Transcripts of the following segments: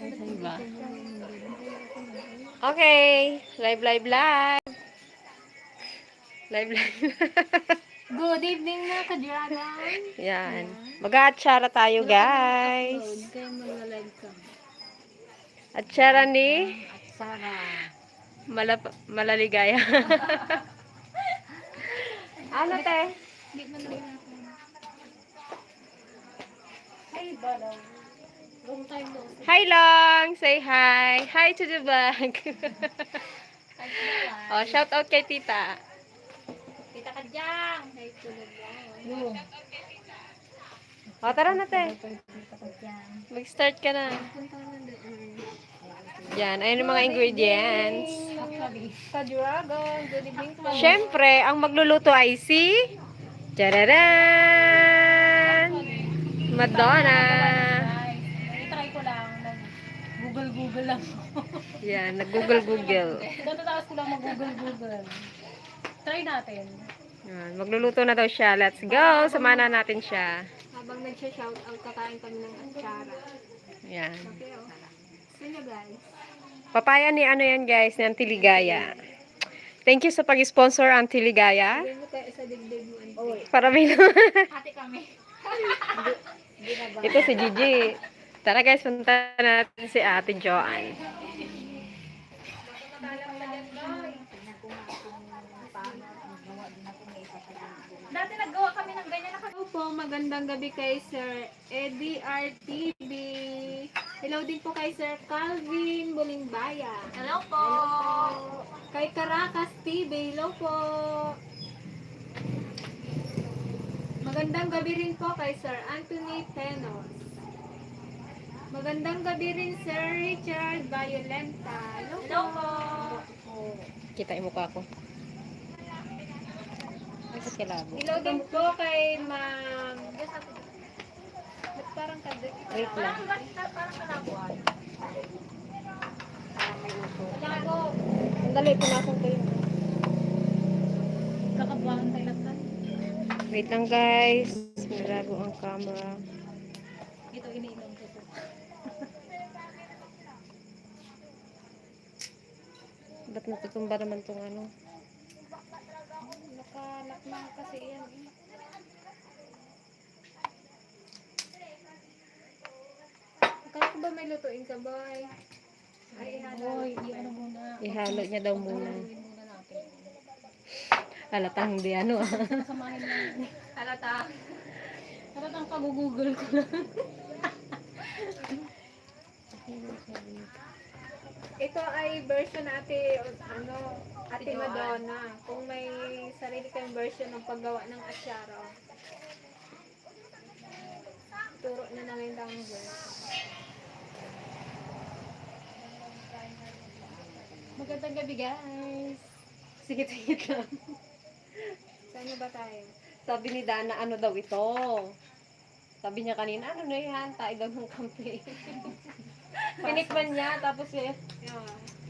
Diba? Okay. Live, live, live. Live, live. Good evening na ka-dragon. Yan. Mag-aatsara tayo, guys. Kaya magla-live ka. Atsara ni At Sara. Malaligaya. Ano, te? Hindi man lang natin. Hey, Bala. Long time no see. Hi, Long. Say hi. Hi to the vlog. Oh, shout out kay tita. Kita ka dyan. Hey, tulog mo. O, tara na, te. Kita ka dyan. Mag-start ka na. Punta na doon. Yan. Ayun ang mga ingredients. Ka-dragon. Good evening po. Siyempre, ang magluluto ay si... Tararan! Madonna! I-try ko lang. Google lang. Yan, nag-google-google. Tatataas ko lang mag-google. Try natin. Yan, magluluto na daw siya. Let's go! Samahan na natin siya. Habang nagsha-shoutout, kakain kami ng atsara. Yan. Okay, oh. Sino guys? Papaya ni ano yan, guys, ni Auntie Ligaya. Thank you sa pag-sponsor, Auntie Ligaya. Hindi mo tayo sa digdig mo. Oy. Para may Ate kami. Ito si Gigi. Tara guys, punta natin si Ate Joanne. Dati naggawa kami ng ganyan. Hello po, magandang gabi kay Sir Eddie RTV. Hello din po kay Sir Calvin Bulingbaya. Hello po. Kay Caracas TV, hello po. Magandang gabi rin po kay Sir Anthony Penos. Magandang gabi rin Sir Richard Violenta. Hello po. Kita yung mukha ko. Bakit kilabo? Hello din po kay Ma'am. Ba't parang kadet? Wait lang. Parang kalabuan. Lago. Sandali, punasan ko yun. Kakabuhan tayo lang. Wait lang guys. Nalago ang camera. Ito iniinom ko. Ba't natutumba naman tong ano? Nakalakman kasi yan eh. Akala ko ba may lutuin ka, boy? Ay, boy, i-ano muna. Ihalo niya daw muna. Haluin muna natin. Halatang hindi ano ah. Samahin lang. Halatang pag-google ko lang. Ito ay version na Ate Madonna. Kung may sarili kayong version ng paggawa ng atsara. Turo na namin ang version. Magandang gabi guys. Sige lang. Saan ba tayo? Sabi ni Dana, ano daw ito? Sabi niya kanina, ano na yan? Tayo daw ng kampi. Tinikman niya, tapos eh.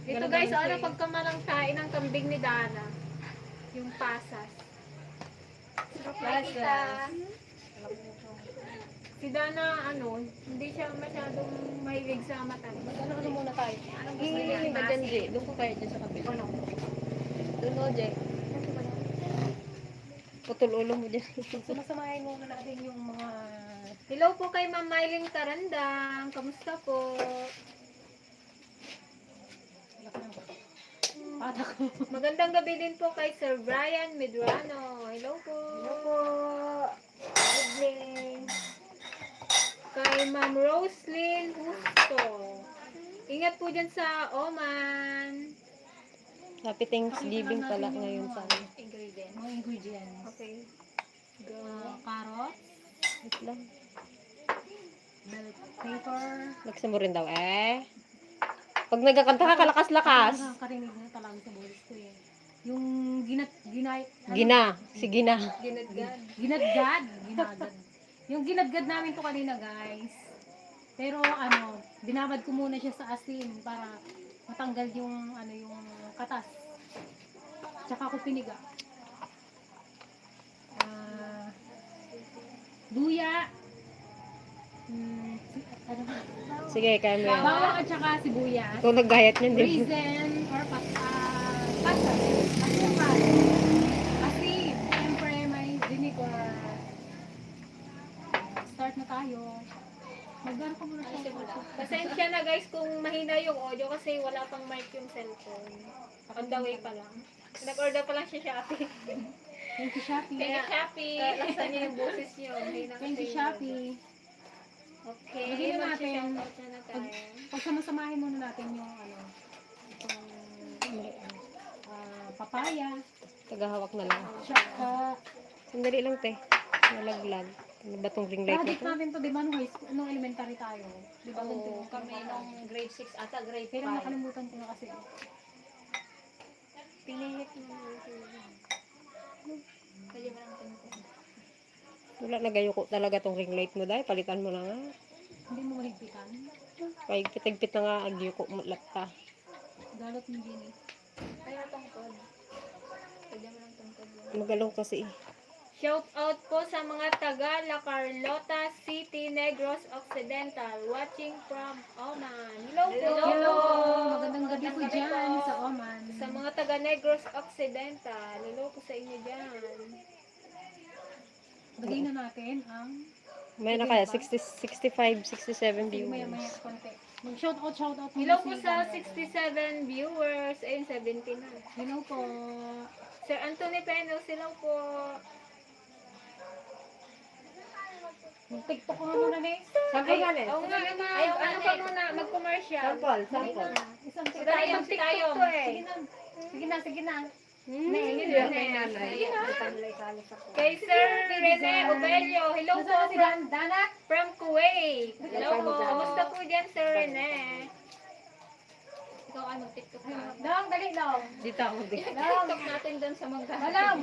Ito Ganun guys, naman ano siya eh. pagkamalang kain ng kambing ni Dana? Yung pasas. Pasas. Si Dana, hindi siya masyadong mahilig sa matamis. Ano muna tayo? Anong gusto niya? Hihingi ka dyan, Jay. Doon ko kaya dyan sa kabila. Ano? Doon o, Jay. Putol ulo mo dyan. Sumasamahin muna natin yung mga... Hello po kay Ma'am Mylene Tarandang. Kamusta po? Magandang gabi din po kay Sir Brian Medrano. Hello po. Hello po. Good evening. Kay Ma'am Roslyn Husto. Ingat po dyan sa Oman. Happy Thanksgiving pala ngayon sa amin. Ingredients. Mga ingredients. Okay. Carrot. Wait lang. Bell pepper. Laksa mo rin daw eh. Pag nagkakanta ka, kalakas-lakas. Nakakarinig na talaga sa bolis ko eh. Yung Gina. Si Gina. ginadgad. Yung ginadgad namin to kanina guys. Pero binabad ko muna siya sa asin para matanggal yung yung katas. Tsaka ko piniga. Luya. Sige, kaya mo yan. Bawang at saka sibuyas. Ikaw naggayat niyan, di ba? Raisin or pasas. Asukal. Asin. Siyempre may vinegar. Start na tayo. Magdaro ka muna siya. Pasensya na guys kung mahina yung audio kasi wala pang mic yung cellphone. On the way pa lang. Nag-order pa lang siya Shopee. Thank you, Shopee. Kaya Shopee. Laksan niya yung boses niyo. Mahina Thank you, kasi Shopee. yun. Okay. Lagyan na natin. Mag-shoutout na tayo. Pagsamasamahin muna natin yung papaya. Tagahawak na lang. Tsaka, Sandali lang, te. Nalaglag. Ano ba tong ring light na project to? natin to, di ba, nung high school, nung elementary tayo. Di ba, Oo, kami nung grade 6 ata grade 5. pero nakalimutan ko na kasi. Pinihit mo. Pwede mo lang pinihit. Wala, nagayo ko talaga tong ring light mo, dahil. Palitan mo na nga. Hindi mo mahigpitan. Kaya pitagpit na nga, agyo ko lapta. Dalot mo din eh. Kaya tungkod. Pwede mo lang tungkod. Magalaw kasi. Shout out po sa mga taga La Carlota City, Negros Occidental, watching from Oman. Hello po! Hello! Magandang gabi po Magandang dyan gabi po. sa Oman. Sa mga taga Negros Occidental, hello po sa inyo dyan. Lagay na natin ang May na kaya, 60, 65, 67 maya viewers. konti. Mag-shoutout muna Hello po si sa Dana. 67 viewers. Ayun, 70 na. Hello po. Sir Anthony Penos, hello po. Mag-tiktok ko nga muna, Nes. Sample nga, Nes. Oo nga, ayaw, ano pa muna, mag-commercial. Sample, sample. Isang Si Tayong, si Tayong. Sige na. Sige na, sige na. Kay nanay. Kay Sir Rene Obelio, hello po Nasaan si Dana? from Kuwait. Hello po. Kamusta po dyan, Sir Rene? Ikaw ay mag-tiktok na. Dong, dali dong. Dito ako din. TikTok natin doon sa mga Malam.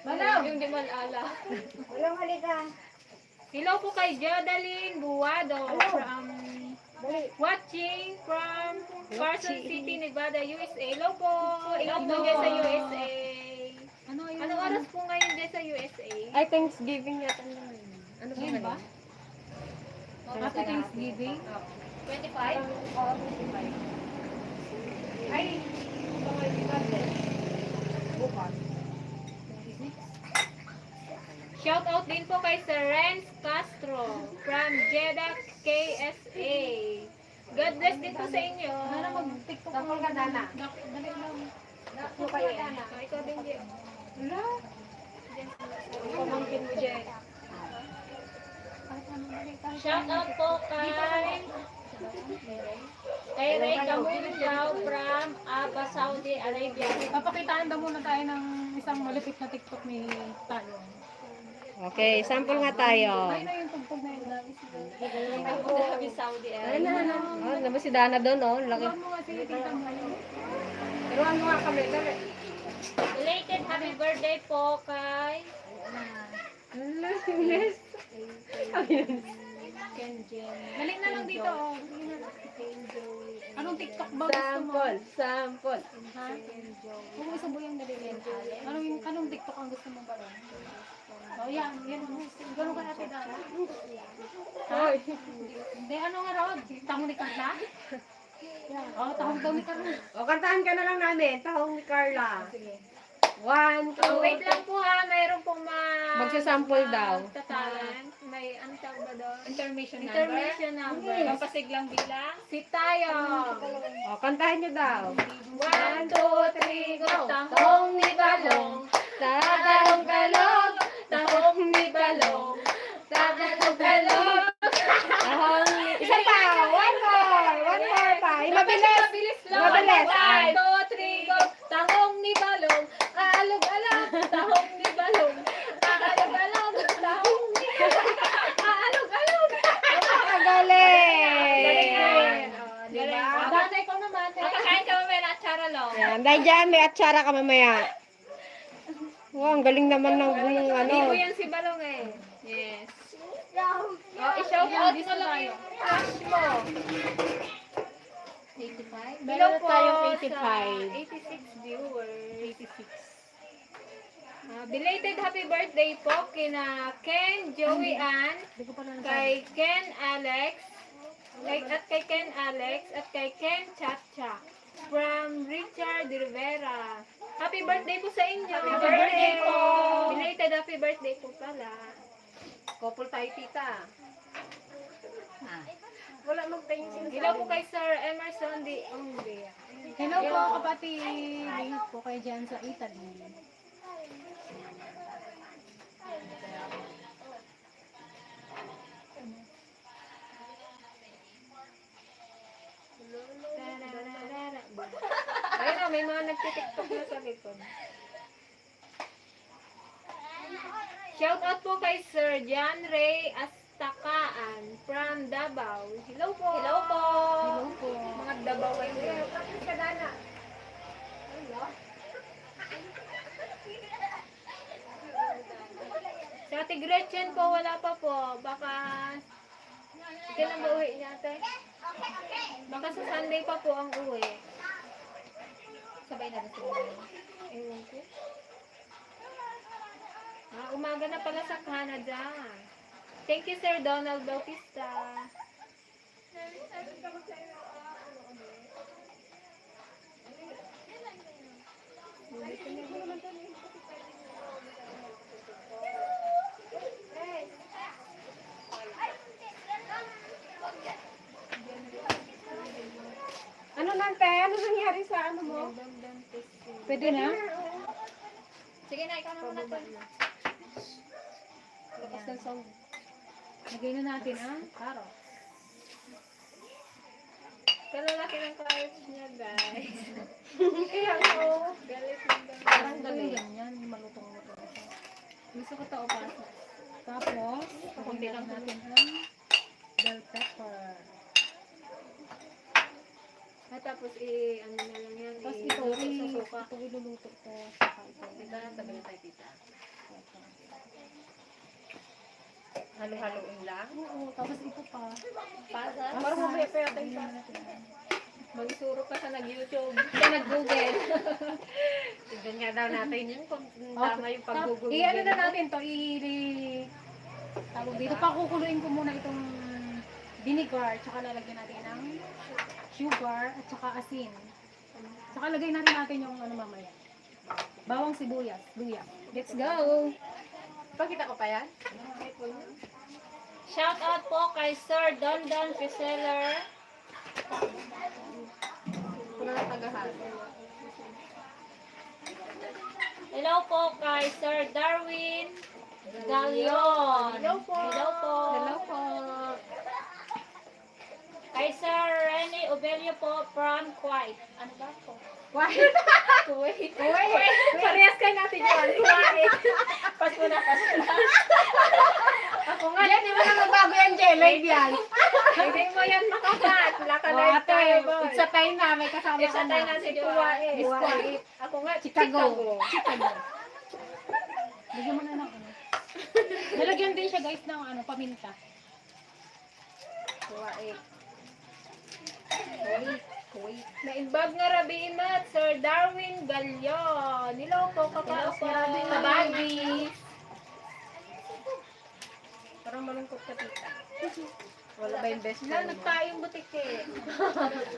Malam. yung di malala. Walang halika. Hello po kay Jodaline Buwado from watching from Carson City, Nevada, USA. Hello po. Hello po dyan sa USA. Ano yun? Anong oras po ngayon dyan sa USA? Ay, Thanksgiving yata naman. Ano ba Ngayon ba? Happy Thanksgiving. 25? Ay, Shout out din po kay Sir Renz Castro from Jeddah, KSA. God bless din po sa inyo. Dana, mag-tiktok Tapos ka, Dana. Dali lang. Ako kayo. Ikaw din, Jay. Wala. Pamangkin mo, Jay. Kahit ano, dali tayo. Shout out po kay Ray Camulao from Aba, Saudi Arabia. Papakitaan daw muna tayo ng isang malupit na TikTok ni tayo. Okay, sample nga tayo. Ay na yung tugtog na yun. Abu Dhabi, Saudi Ano Arabia. na, Oh, naman si Dana doon, oh. Laki. Huwag mo nga sige, tingnan mo. Turuan mo nga kami, dali. Belated happy birthday po kay Ano, Ines? Kenjen. Dali na lang dito. Oh. Dali na. Anong TikTok ba gusto mo? Sample, sample. Ha? Huwag mo isang buyang dali yan. Anong TikTok ang gusto mo ba rin? Oh, yan. Yan. Ganun ka natin dala. Hoy. Hindi, ano nga raw? Tahong ni Carla? Oh, tahong daw ni Carla. O, kantahan ka na lang namin. Tahong ni Carla. Sige. 1, 2, Oh, wait lang po ha, mayroon pong Magsasample daw. tatalan. May ano tawag ba doon? Intermission Intermission number. Pampasiglang bilang. Si tayo. O, kantahan nyo daw. 1, 2, 3, go. Tahong ni Balong. Tatalong-talong. Tahong ni Balong. Tatalong-talong. Tahong ni... Isa pa. One more pa. Mabilis. Mabilis lang. Mabilis. 1, 2, 3, go. Tahong ni Balong. Aalog-alog. Tahong ni Balong. Aalog-alog. Tahong ni Balong. Aalog-alog. Galing. Diba? Dana, ikaw naman. Kakain ka mamaya na atsara lang. Yan. Dahil dyan, may atsara ka mamaya. Wow, ang galing naman ng Hindi ano. ko yan si Balong eh. Yes. Oh, i-shout out mo lang yung crush mo. 85? Meron na tayong 85. 86 viewers. 86. Belated happy birthday po kina Ken, Joey Ann, Hindi ko pa lang kay Ken Alex, At kay Ken Alex at kay Ken Chacha from Richard Rivera. Happy birthday po sa inyo. Happy birthday po. Belated happy birthday po pala. Couple tayo, tita. Wala magtayong sinasabi. Hello po kay Sir Emerson D. Ongbe. Hello po kapatid. Ingat po kayo dyan sa Italy. Ayun o, may mga nagtitiktok na sa likod. Shout out po kay Sir John Ray Astakaan from Davao. Hello po. Hello po. Hello po. Mga Davao ay yun. Si Ate Gretchen po, wala pa po. Baka, kailan ba uwi niya, ate? Baka sa Sunday pa po ang uwi. Sabay na rin sila. Ewan ko. Umaga na pala sa Canada. Thank you, Sir Donald Bautista. Ano nante? Ano nangyari sa ano mo? Pwede na? Sige na, ikaw naman natin. Lakas ng sound. Lagay na natin ang carrot. Kalalaki ng carrots niya, guys. Kaya ko. Galit ng galit. Parang Ito dali. yung ganyan, malutong-lutong siya. Gusto ko ito pasas. Tapos, Kunti lang natin ang bell pepper. At tapos, ano na lang yan. Tapos ito, iluto sa suka. ito iluluto ko. Saka ito. Tita, sabi na tayo, tita. Halo-haloin lang. Oo, tapos ito pa. Pasa. Tapos, Parang mamaya pa yata yung lagyan pasa. natin yan. Magsuro ka sa nag-YouTube. Siya nag-google. Tignan nga daw natin yun kung tama yung pag-google. I-ano na natin to, tawag dito, pakukuluin ko muna itong vinegar, tsaka lalagyan natin ng sugar, at tsaka asin. Tsaka lagay natin yung ano mamaya. Bawang sibuyas, luya. Let's go! Pakita ko pa yan? Shout out po kay Sir Don Fiseller. Kung na tagahan. Hello po kay Sir Darwin Galion. Hello po. Hello po. Hello po. Kay Sir Rene Obelio po from Kuwait. Ano ba po? Kuwait. Kuwait. Kuwait. Parehas kayo natin yun. Kuwait. Pasko na. Ako nga. Yan, di ba na magbago yan, Jay? Live yan. Hindi mo yan makakat. Wala ka Oh, live ate, tayo, boy. it's a time na. May kasama It's ka a time na si Kuwait. Miss Kuwait. Ako nga, Chicago. Chicago. Lagyan mo na ng ano. Nalagyan din siya guys ng ano, paminta. Kuwait. Kuwait. Naimbag nga rabi imat, Sir Darwin Galion. Hello po, Hello po. kabagi. Parang malungkot ka, tita. Wala ba yung best Na, friend mo? nagtayong butik eh.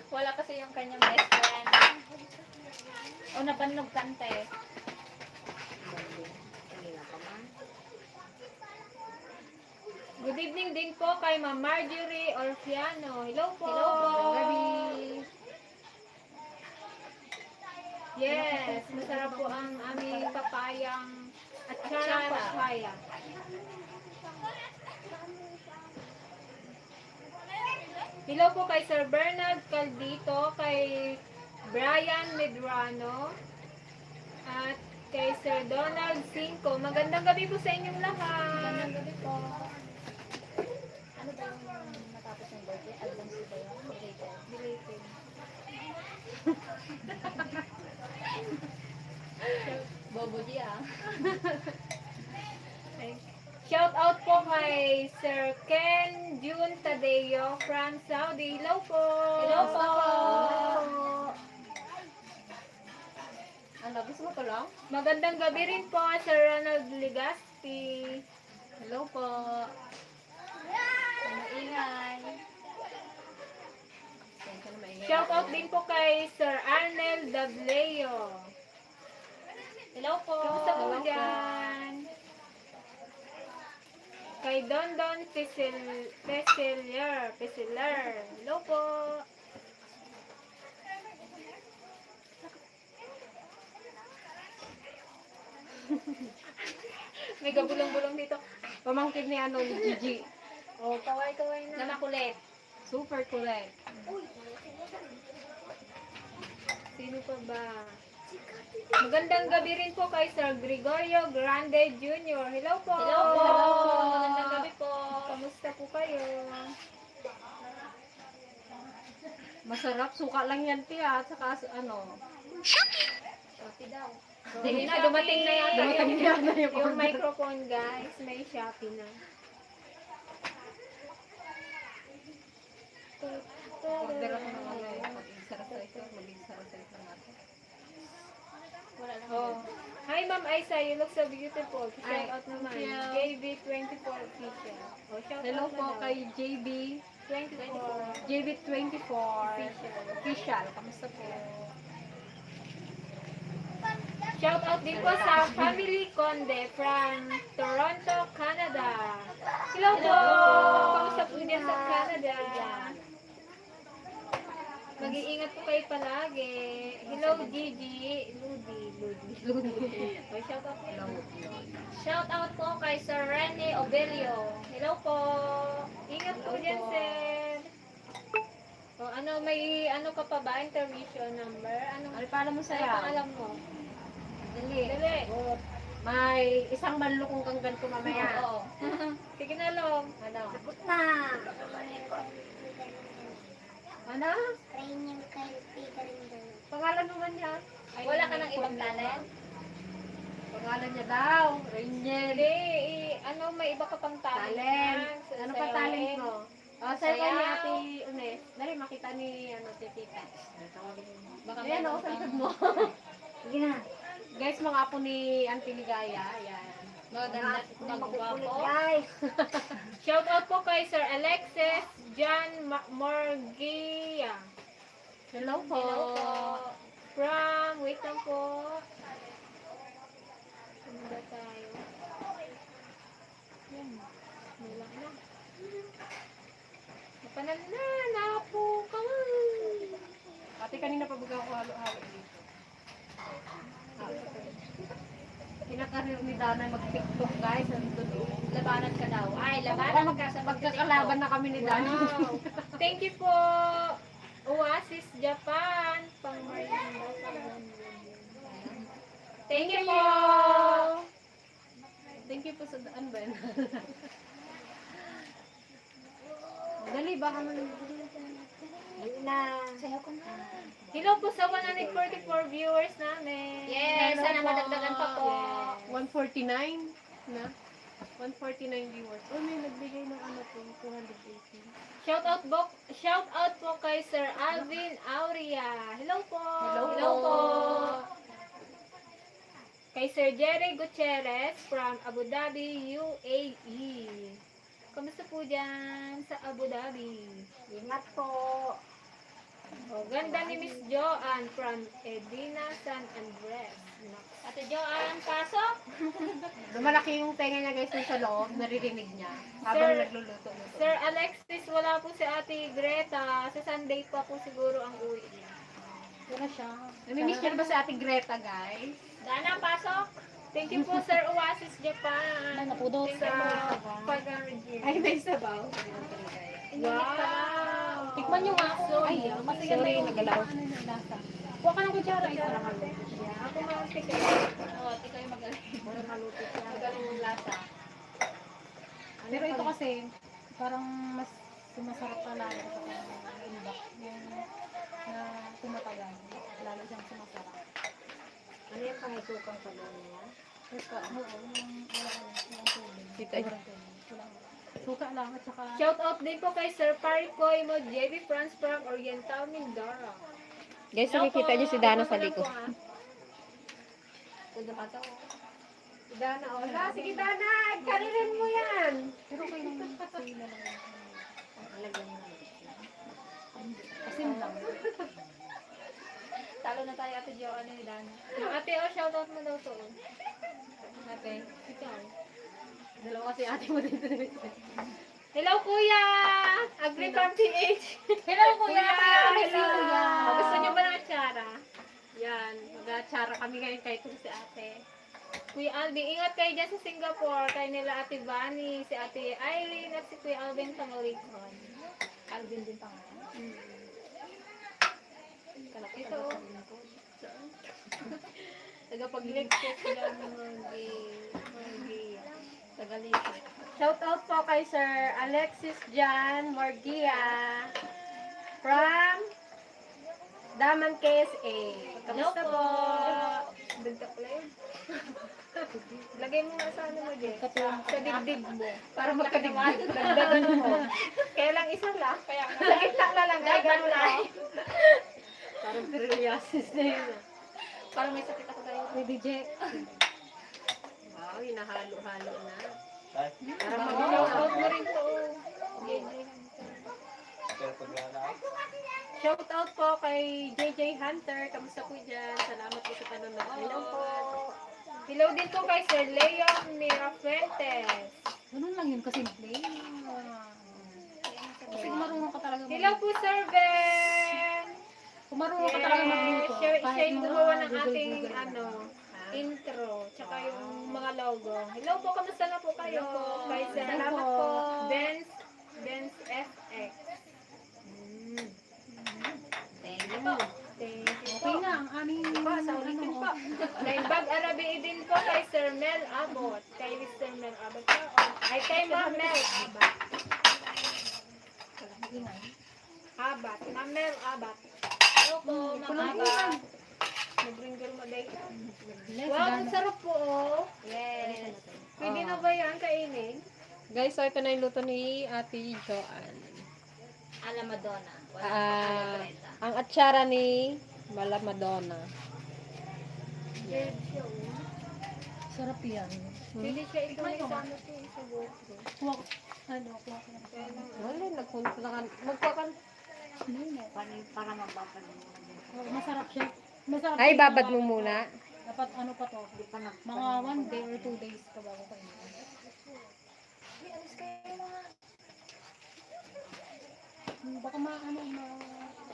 Wala kasi yung kanyang best friend. O napanlog kante. Good evening din po kay Ma'am Marjorie Orfiano. Hello po. Hello po. Yes, masarap po ang aming papayang atsara papaya. Hello po kay Sir Bernard Caldito, kay Brian Medrano, at kay Sir Donald Cinco. Magandang gabi po sa inyong lahat. Magandang gabi po. Ano ba yung matapos ng birthday? Advance ba yun? Belated. Bobo G, ah. Shout out po kay Sir Ken Jun Tadeo from Saudi. Hello po. Hello po. Ano, gusto mo ko lang? Magandang gabi rin po Sir Ronald Ligaspi. Hello po. Maingay. Shout out din po kay Sir Arnel Dableo. Hello po. Kamusta po dyan? Kay Don Don Pesilier. Hello po. May gabulong-bulong dito. Pamangkin ni ano, ni Gigi. Oh, kaway-kaway Na na. makulit. Super kulit. Sino pa ba? Magandang gabi rin po kay Sir Gregorio Grande Jr. Hello po. Hello po. Magandang gabi po. Kamusta po kayo? Masarap, suka lang yan, Tia. At saka, ano, Shopee daw. Hindi na, dumating na yata Dumating na yata yung yung order. microphone, guys. May Shopee na. order ako ng ano, mag-exercise, mag-exercise lang ako. Wala lang. Oh. Hi, Ma'am Aisa. You look so beautiful. Shout out naman. thank you. JB24 official. Oh, shout Hello out po na daw. kay JB. 24. JB24 official. Kamusta po? Shout out din po sa Family Conde from Toronto, Canada. Hello po! Kamusta po dyan sa Canada? Mag-iingat po kayo palagi. Hello, Gigi. Ludi. Oh, shout out po. Shout out po kay Sir Rene Obelio. Hello po. Ingat po dyan, sir. O, may ka pa ba? Intermission number? Ano pa alam mo Ano sa'yo? pang alam mo? Dali. Dali. May isang manlukong kang ganito mamaya. Oo. Sige na, Long. Ano? Na. Ano? Pangalan naman niya. Wala ka ng ibang talent? Pangalan niya daw. Rainiel. Hindi, may iba ka pang talent. Talent. yan. Ano pa talent mo? Oh, sa Sayaw. ni Ate Unes. Dali, makita ni Tita. Baka Ayan, meron sa kang- likod mo. Sige na. Guys, mga apo ni Auntie Ligaya. Ayan. Maganda. Magwapo. Shout out po kay Sir Alexis John Morgia. Hello po. Hello po. Wait lang po. Ano ba tayo? Yan. Wala na. Napanala po ka. Ate, kanina pa baga ako halo-halo dito. Kinakarir ni Dana mag-tiktok, guys. Nandun doon. Labanan ka daw. Ay, labanan Parang ka sa magkakalaban na kami ni Dana. Wow. Thank you po. Oasis Japan. Pang Marinda. Thank you po. Thank you po sa daan, Ben. Dali, baka man. Sayaw ko na. Hello po sa 144 viewers namin. Yes, Hello sana po. madagdagan pa po. 149 na. 149 viewers. Oh, may nagbigay ng ano po, 280. Shout out po kay Sir Alvin Aurea. Hello po. Hello po. Kay Sir Jerry Gutierrez from Abu Dhabi, UAE. Kamusta po dyan sa Abu Dhabi? Ingat po. Oh, ganda ni Miss Joanne from Edina San Andres. Ate Joanne, pasok. Malaki yung tenga niya, guys, dun sa loob. Naririnig niya. Habang Sir- nagluluto. Sir Alexis, wala po si Ate Greta. Sa Sunday pa po siguro ang uwi niya. Wala siya. Namimiss niya na ba si Ate Greta, guys? Dana, pasok. Thank you po, Sir Oasis Japan. napudot. Thank you po. Pag-review. Ay, may sabaw. Wow! Tikman niyo nga ako. Ay, sorry, nagalaw. Ano yung lasa? Kuha ka ng kutsara. Ito lang ako. Ako mga tika. Oo, ati kayo magaling. Magaling yung lasa. Pero ito kasi, parang mas sumasarap pa lalo sa imbak. Yung na tumatagal. Lalo siyang sumasarap. Ano yung pangisukang sa niya? Suka, oo, yung walang tubig. Dito. Sobrang tubig. Walang- Suka lang at saka Shout out din po kay Sir Paricoy mo, JB France from Oriental Mindoro. guys, nakikita niyo si Dana sa likod. Tudo pa to. Si Dana, wala. Sige Dana, karirin mo yan. pero kayo naman sila lang. Alagyan mo. Asin lang. una tayo, Ate Jo, ano ni Dan? Ate, shoutout mo daw to. Ate. Ikaw. Dalawa kasi ate mo dito. Hello, Kuya! Agri-Farm PH. Hello, kuya! Hello! Kuya! Gusto niyo ba ng atsara? Yan. Mag-atsara kami ngayon kahit kung si ate. Kuya Alvin, ingat kayo dyan sa Singapore. Kay nila Ate Vani, si Ate Irene, at si Kuya Alvin Tamalikon. Alvin din pangalan. Ito. Tagapag-lecture sila ng Tagalito. Shout out po kay Sir Alexis Jan Morgia from Daman KSA. Kamusta po? Dagdag ko lang. Lagay mo nga sa ano mo, Jess. Sa dibdib mo. Para magkadigdig. Dagdagan mo. Kaya lang isa lang. Kaya sa gitna na lang. Kaya gano'n lang. Parang psoriasis na yun. Parang may sakit ako tayo. May DJ. Wow, hinahalo-halo na. Para mag-shoutout mo rin to. Shout out po kay JJ Hunter. Kamusta po dyan? Salamat po sa panonood. Hello po. Hello din po kay Sir Leon Mirafuentes. Ganun lang yun, kasimple. Kasi kung marunong ka talaga Hello po, Sir Ben. Kung marunong ka talaga magluto. Siya kahit yung mga gumawa ng Google, ating Google. intro. Tsaka yung mga logo. Hello po, kamusta na po kayo? Kay Sir Salamat po. Benz FX. Thank you po. Thank you Okay po. na, ang aming Sa ulitin po. Bag Arabi din po kay Sir Mel Abot. Kay Mr. Mel Abot po. Ay kay Ma'am Mel Abot. Abat. Ma'am Mel Abat. Hello po, Ma'am Abat. Nag-ringer maday ka. Wow, ang sarap po oh. Yes. Pwede na ba yan kainin? Guys, so ito na yung luto ni Ate Joanne. Ala Madonna. Ang atsara ni Mala Madonna. Yes, siya oh. Sarap yan. Pwede siya ito may sama to sa GoPro. Kuha ko. Kuha ko. Wala, nagpunta na kan. Magpakan. Para mababad mo. Masarap siya. Masarap Ay, siya. babad mo muna. Dapat ano pa to? Mga 1 day or 2 days ka bago kainin. Baka maano ma...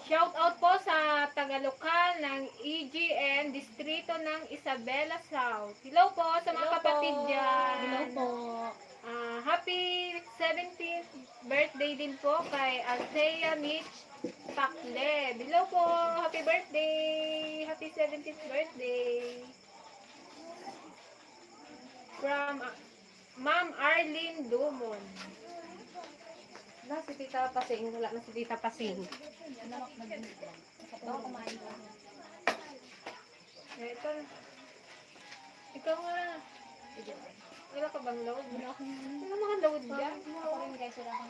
Shout out po sa taga-lokal ng EGN, distrito ng Isabela South. Hello po sa mga kapatid dyan. Hello po. Happy 17th birthday din po kay Althea Mitch Pakle. Hello po, happy birthday. Happy 17th birthday. From Ma'am Arlene Dumon. Wala si Tita Pasing. Wala na si Tita Pasing. Ito kumain ko. Ito. Ikaw nga. Wala ka bang load? Wala mga load dyan.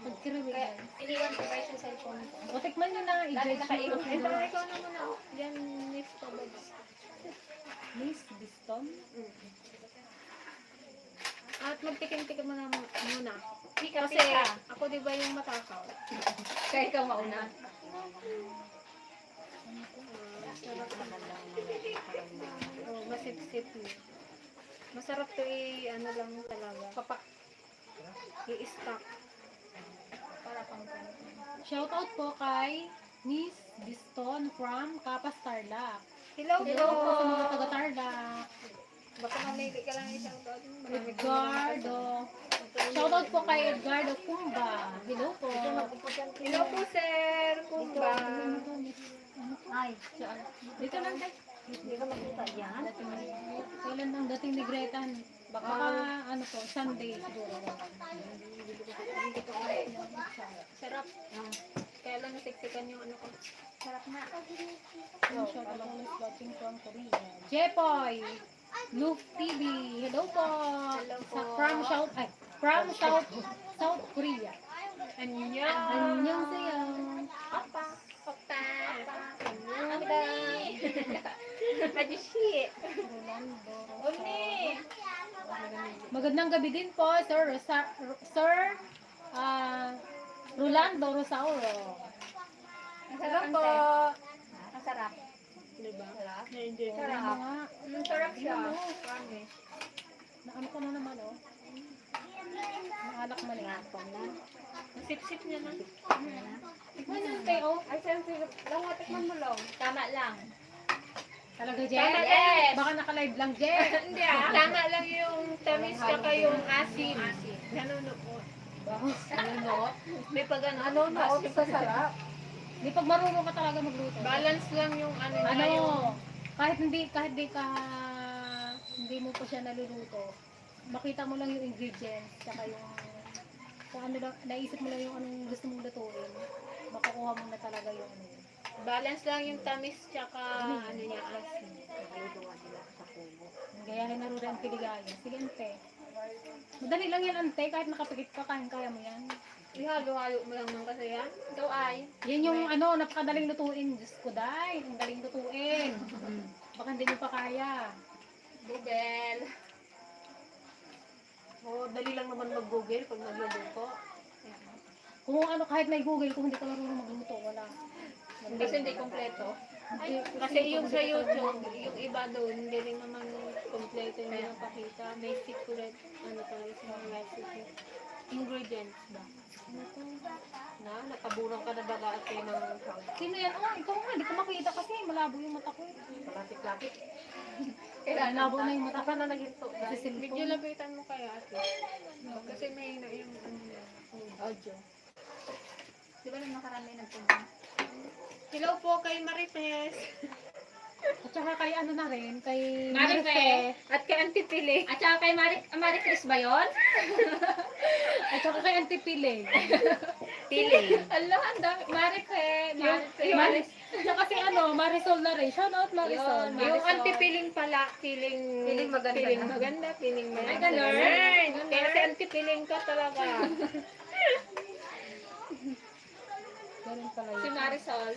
Pagkiriwi guys. Iniwan ko kayo sa cellphone ko. O tikman nyo na. I-judge nyo. Ito, ikaw na muna. Diyan, miss ko ba? Miss Biston. At magtikim-tikim mo na muna. Kasi ako di ba yung matakaw? Kaya ikaw mauna. Oh, masip-sip mo. Masarap to ano lang talaga. I-stock. Para pang Shoutout po kay Miss Biston from Kapas Tarlac. Hello Hello po sa mga po. taga Tarlac. Baka mamili ka lang isang doon. Edgardo. Shoutout po kay Edgardo Kumba. Hello po. Hello po, sir. Kumba. Ay, dito lang tayo. Hindi ka makita yan. Kailan ang dating ni Greta? Baka ano po, Sunday siguro. Sarap. Kaya lang nasiksikan yung ano ko. Sarap na. Shoutout always watching from Korea. Jepoy! Luke TV. Hello po. Hello po. From South Korea. Annyeong. Annyeonghaseyo. Papa. Papa. Annyeong. Majushi. Uni. Magandang gabi din po, Sir Rolando Rosauro. Hello po. Ang sarap. Diba? Sarap. Na-enjoy ko. Sarap. Nga. Sarap siya. Ano mo? Promise. Na ano ko na naman, oh. Naalak mali. Masip-sip niya na. Tikman yung te, oh. Ay, siyempre, lang, tikman mo lang. Tama lang. Talaga, Jen? Tama, yes. Baka naka-live lang, Jen. Hindi ah. Tama lang yung tamis tsaka yung asin. Ganun po. Ano, no? May pag ano, Ano, no? Sa sarap. Di pag marunong ka talaga magluto. balance lang yung ano niya. Ano, Yung, kahit hindi mo pa siya naluluto, makita mo lang yung ingredients, saka yung, kung ano lang, naisip mo lang yung anong gusto mong lutuin, makukuha mo na talaga yung ano yun. balance lang yung tamis tsaka ano niya, asin. Gayahin na rin ang piligaya. Sige, ante. Madali lang yan, ante. Kahit nakapikit ka, kaya mo yan. Ihalo-halo mo lang ng kasi yan. Ito ay. Yan yung ano, napakadaling lutuin. Diyos ko, day. Ang daling lutuin. Baka hindi nyo pa kaya. Bubel. Oh, dali lang naman mag-google pag nagluluto. Kung ano, kahit may Google, kung hindi ka marunong magluto, wala. Kasi hindi kompleto. Hindi, Kasi yung sa YouTube, yung iba doon, hindi rin naman kompleto yung napakita. May secret, ano talaga sa mga recipe. Ingredients ba? Nakaburang ka na baga at kayo ng Sino yan? Oh, ikaw nga. Hindi ko makita kasi malabo yung mata ko. lapit-lapit. Malabo na yung mata ko. Saka na naghinto. Kasi Medyo cellphone. lapitan mo kaya ate. Kasi may na yung audio. Di ba nang nakarami nagpunta? Hello po kay Maripes. At saka kay ano na rin, kay Marife. At kay Auntie Pili. At saka kay Marie Chris ba yun? At saka kay Auntie Pile. Pili. Allah, ang dami. Marife. Maris. Saka si ano, Marisol na rin. Shout out Marisol. Yun, Yung Marisol. Auntie Piling pala, piling maganda. piling maganda, piling Ay, maganda. ganun. Kaya si Auntie Piling ka talaga. Ganun pala Si yun. Marisol.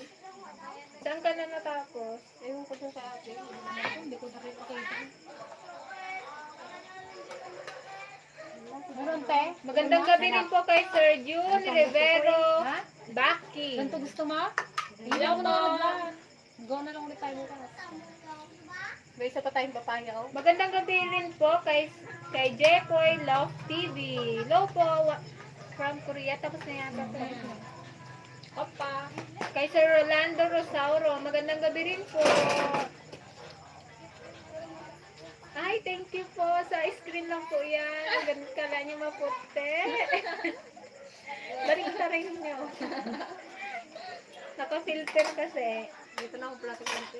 Saan ka na natapos? Ayun ko dun sa atin. Hindi ko na rin makita. Meron, te? Magandang gabi rin po kay Sir June Rivero Ha? Baki. Ganito gusto mo? Hindi Hello ako na po. nag-vlog. Go na lang ulit tayo bukas. May isa pa tayong papaya, oh. Magandang gabi rin po kay Jepoy Love TV. Hello po. From Korea. Tapos na yata po. Opa. Kay Sir Rolando Rosauro. Magandang gabi rin po. Ay, thank you po. Sa screen lang po yan. Ganun kala niyo maputi. Balik sa rin niyo. Naka-filter kasi. Dito na ako plato-plato.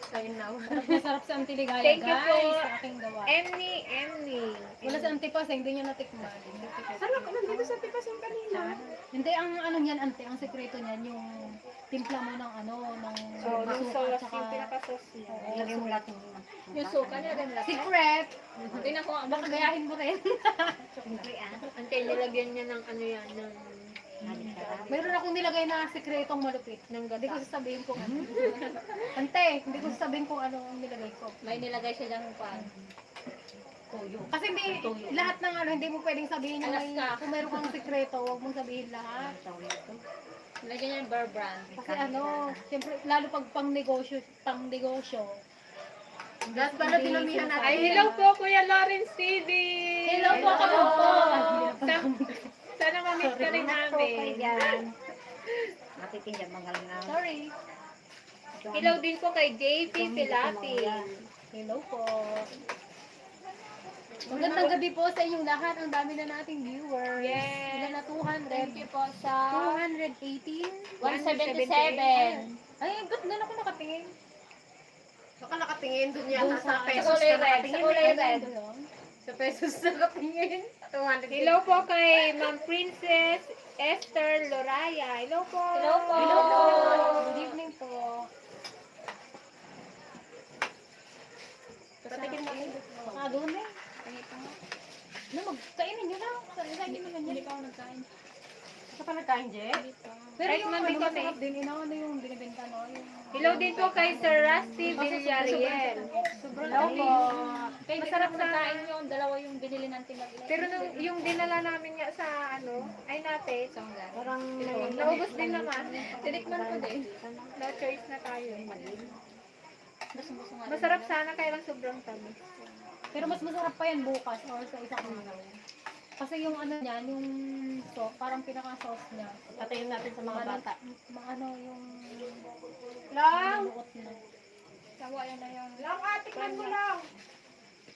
Sa'yo now. Masarap sa Auntie Ligaya, Thank you guys, po. sa aking gawa. Emni. Wala sa Auntie Paseng, hindi niya natikman. Sarap, nandito sa pipas yung kanina. Hindi, ang ano niyan, Auntie, ang sekreto niyan, yung timpla mo ng ano, ng So, yung suka, sauce, tsaka... yung pinaka-sauce niya. Lagyan mo lahat Yung suka niya rin lahat. Secret! Tingnan ko. Baka gayahin mo rin. Ante, nilagyan niya ng ano yan, ng Mayroon akong nilagay na sekretong malupit. ng Hindi ko gata. sasabihin kung ano. Ante, hindi ko sasabihin kung ano ang nilagay ko. May nilagay silang pan. Kasi hindi, lahat ng ano, hindi mo pwedeng sabihin yung may, Alaska. kung mayroon kang sekreto, huwag mong sabihin lahat. Nilagyan niya yung Bear Brand. Kasi ano, siyempre, lalo pag pang negosyo, Lahat pala pinamihan natin. Ay, hello po, Kuya Lawrence TV! hello po, kamo po. Sana ma-meet ka rin namin. Nakikinig mga na. Sorry. Hello din po kay JP Pilati. Hello po. Magandang gabi po sa inyong lahat. Ang dami na nating viewers. Yes. Ilan na 200? Thank you po sa 218? 177. Ay, ba't doon ako nakatingin? Saka nakatingin dun yan. Doon Sa sa- pesos kulay na red, nakatingin. sa kulay eh. red. Doon. Sa pesos na nakatingin. 200. Hello po kay Ma'am Princess Esther Loraya. Hello po. Hello po. Hello po. Good evening po. Patikin natin. Baka doon eh. Na, magkainin nyo lang. Sa hindi naman yan. Hindi pa ako nagkain. Sa ka nagkain, Je? Pero Kahit yung nandito ano, kami. masarap din, ano yung binibenta, no? Yung... Hello din po kay Sir Rusty Villariel. Sobrang Hello po. Kaya Masarap masarap sana. kain yung dalawa yung binili ng tinagli. Pero nung yung dinala namin nga sa ay natin, Parang naubos din naman. tinikman ko din. No choice na tayo. Gusto nga. Masarap sana kaya lang sobrang tamis. Pero mas masarap pa yan bukas or sa isang araw. Kasi yung ano niyan, yung sauce, parang pinaka-sauce niya. Patayin natin sa mga bata. Ano yung... Lang! Buot na. Sawa yan na yung... Lang, atikman mo lang!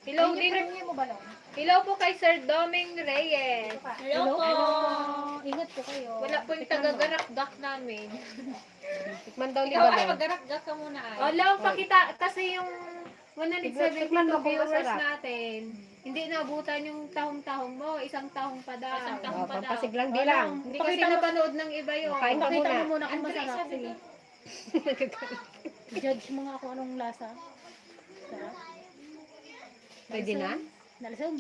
Hello din. Premium mo ba lang? Hello po kay Sir Doming Reyes. Hello po! Ingat po kayo. Wala po yung taga-ganak-gak namin. Tikman daw ni Ikaw ay Balong. maggarak-gak ka muna ay. O, lang, pakita. Kasi yung Tikman 172 mo kung viewers masarap. natin, hindi naabutan yung tahong-tahong mo. Isang tahong pa daw. Isang tahong. Oh, pampasiglang di lang. Hindi kasi napanood ng iba yun. Kain ka Pakita muna. mo muna kung masarap. Sige. Judge mo nga kung anong lasa. Sarap. Pwede na? Nalasog.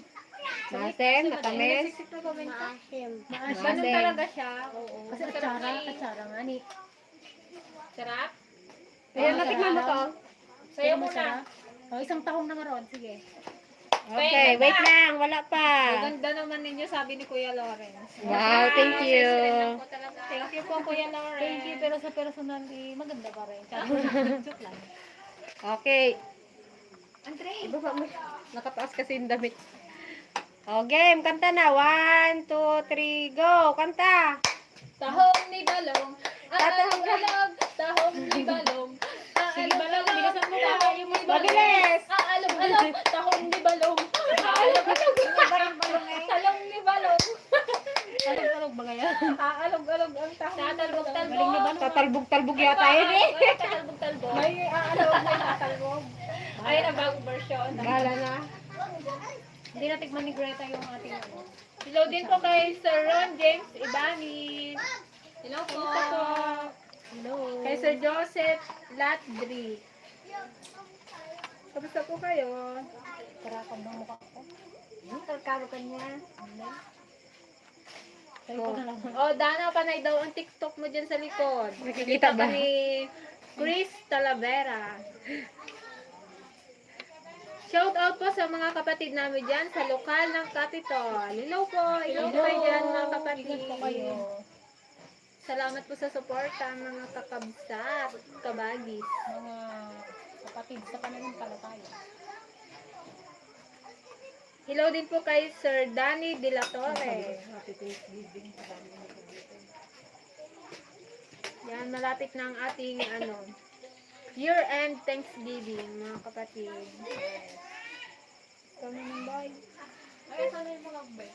Masin, matamis. Nagsisip na komento. Maasim. Ganun Masin. talaga siya. Kasi atsara nga ni. Sarap? Ayan, natikman mo to. Sayo Pero muna. masarap. O, isang tahong na nga ron. Sige. Okay, wait lang. Wala pa. Maganda naman ninyo, sabi ni Kuya Lawrence. Wow, thank you. Thank you po, Kuya Lawrence. Thank you, pero sa personal, maganda pa rin. Joke lang. Okay. Andre, Ibaba mo. Nakataas kasi yung damit. O, game. Kanta na. 1, 2, 3, go. Kanta. Tahong ni Balong. Tatahong ka. Aalog, tahong ni Balong. Sige, Balong, bilisan mo pa. Tahong ni Balong. Mabilis. Aalog, tahong ni Balong. Aalog, talong ni Balong. Talog-talog ba kaya? aalog-alog ang tahong. Tatalbog-talbog. Galing na ba? Tatalbog-talbog yata yun eh. Tatalbog-talbog. May aalog, may tatalbog. Ay, ang bagong version. Bahala na. Hindi natikman ni Greta yung ating ano. Hello din po kay Sir Ron James Ibanez. Hello po. Kamusta po? Hello. Kay Sir Joseph Latdri. Kamusta po kayo? Karakam ng mukha ko. Tarkaro ka niya. Tayo ko na lang. Oh, Dana, panay daw ang TikTok mo dyan sa likod. Nakikita ba? Ka ni Chris Talavera. Shout out po sa mga kapatid namin dyan sa lokal ng Capitol. Hello po. Hello po kayo dyan mga kapatid. Ingat po kayo. Salamat po sa suporta mga kakabsat, kabagis. Mga kapatid sa pananampalataya. Hello din po kay Sir Danny De La Torre. Yan, malapit na ang ating year-end Thanksgiving, mga kapatid. Kami ng boy. Ay, sana yung mga bed.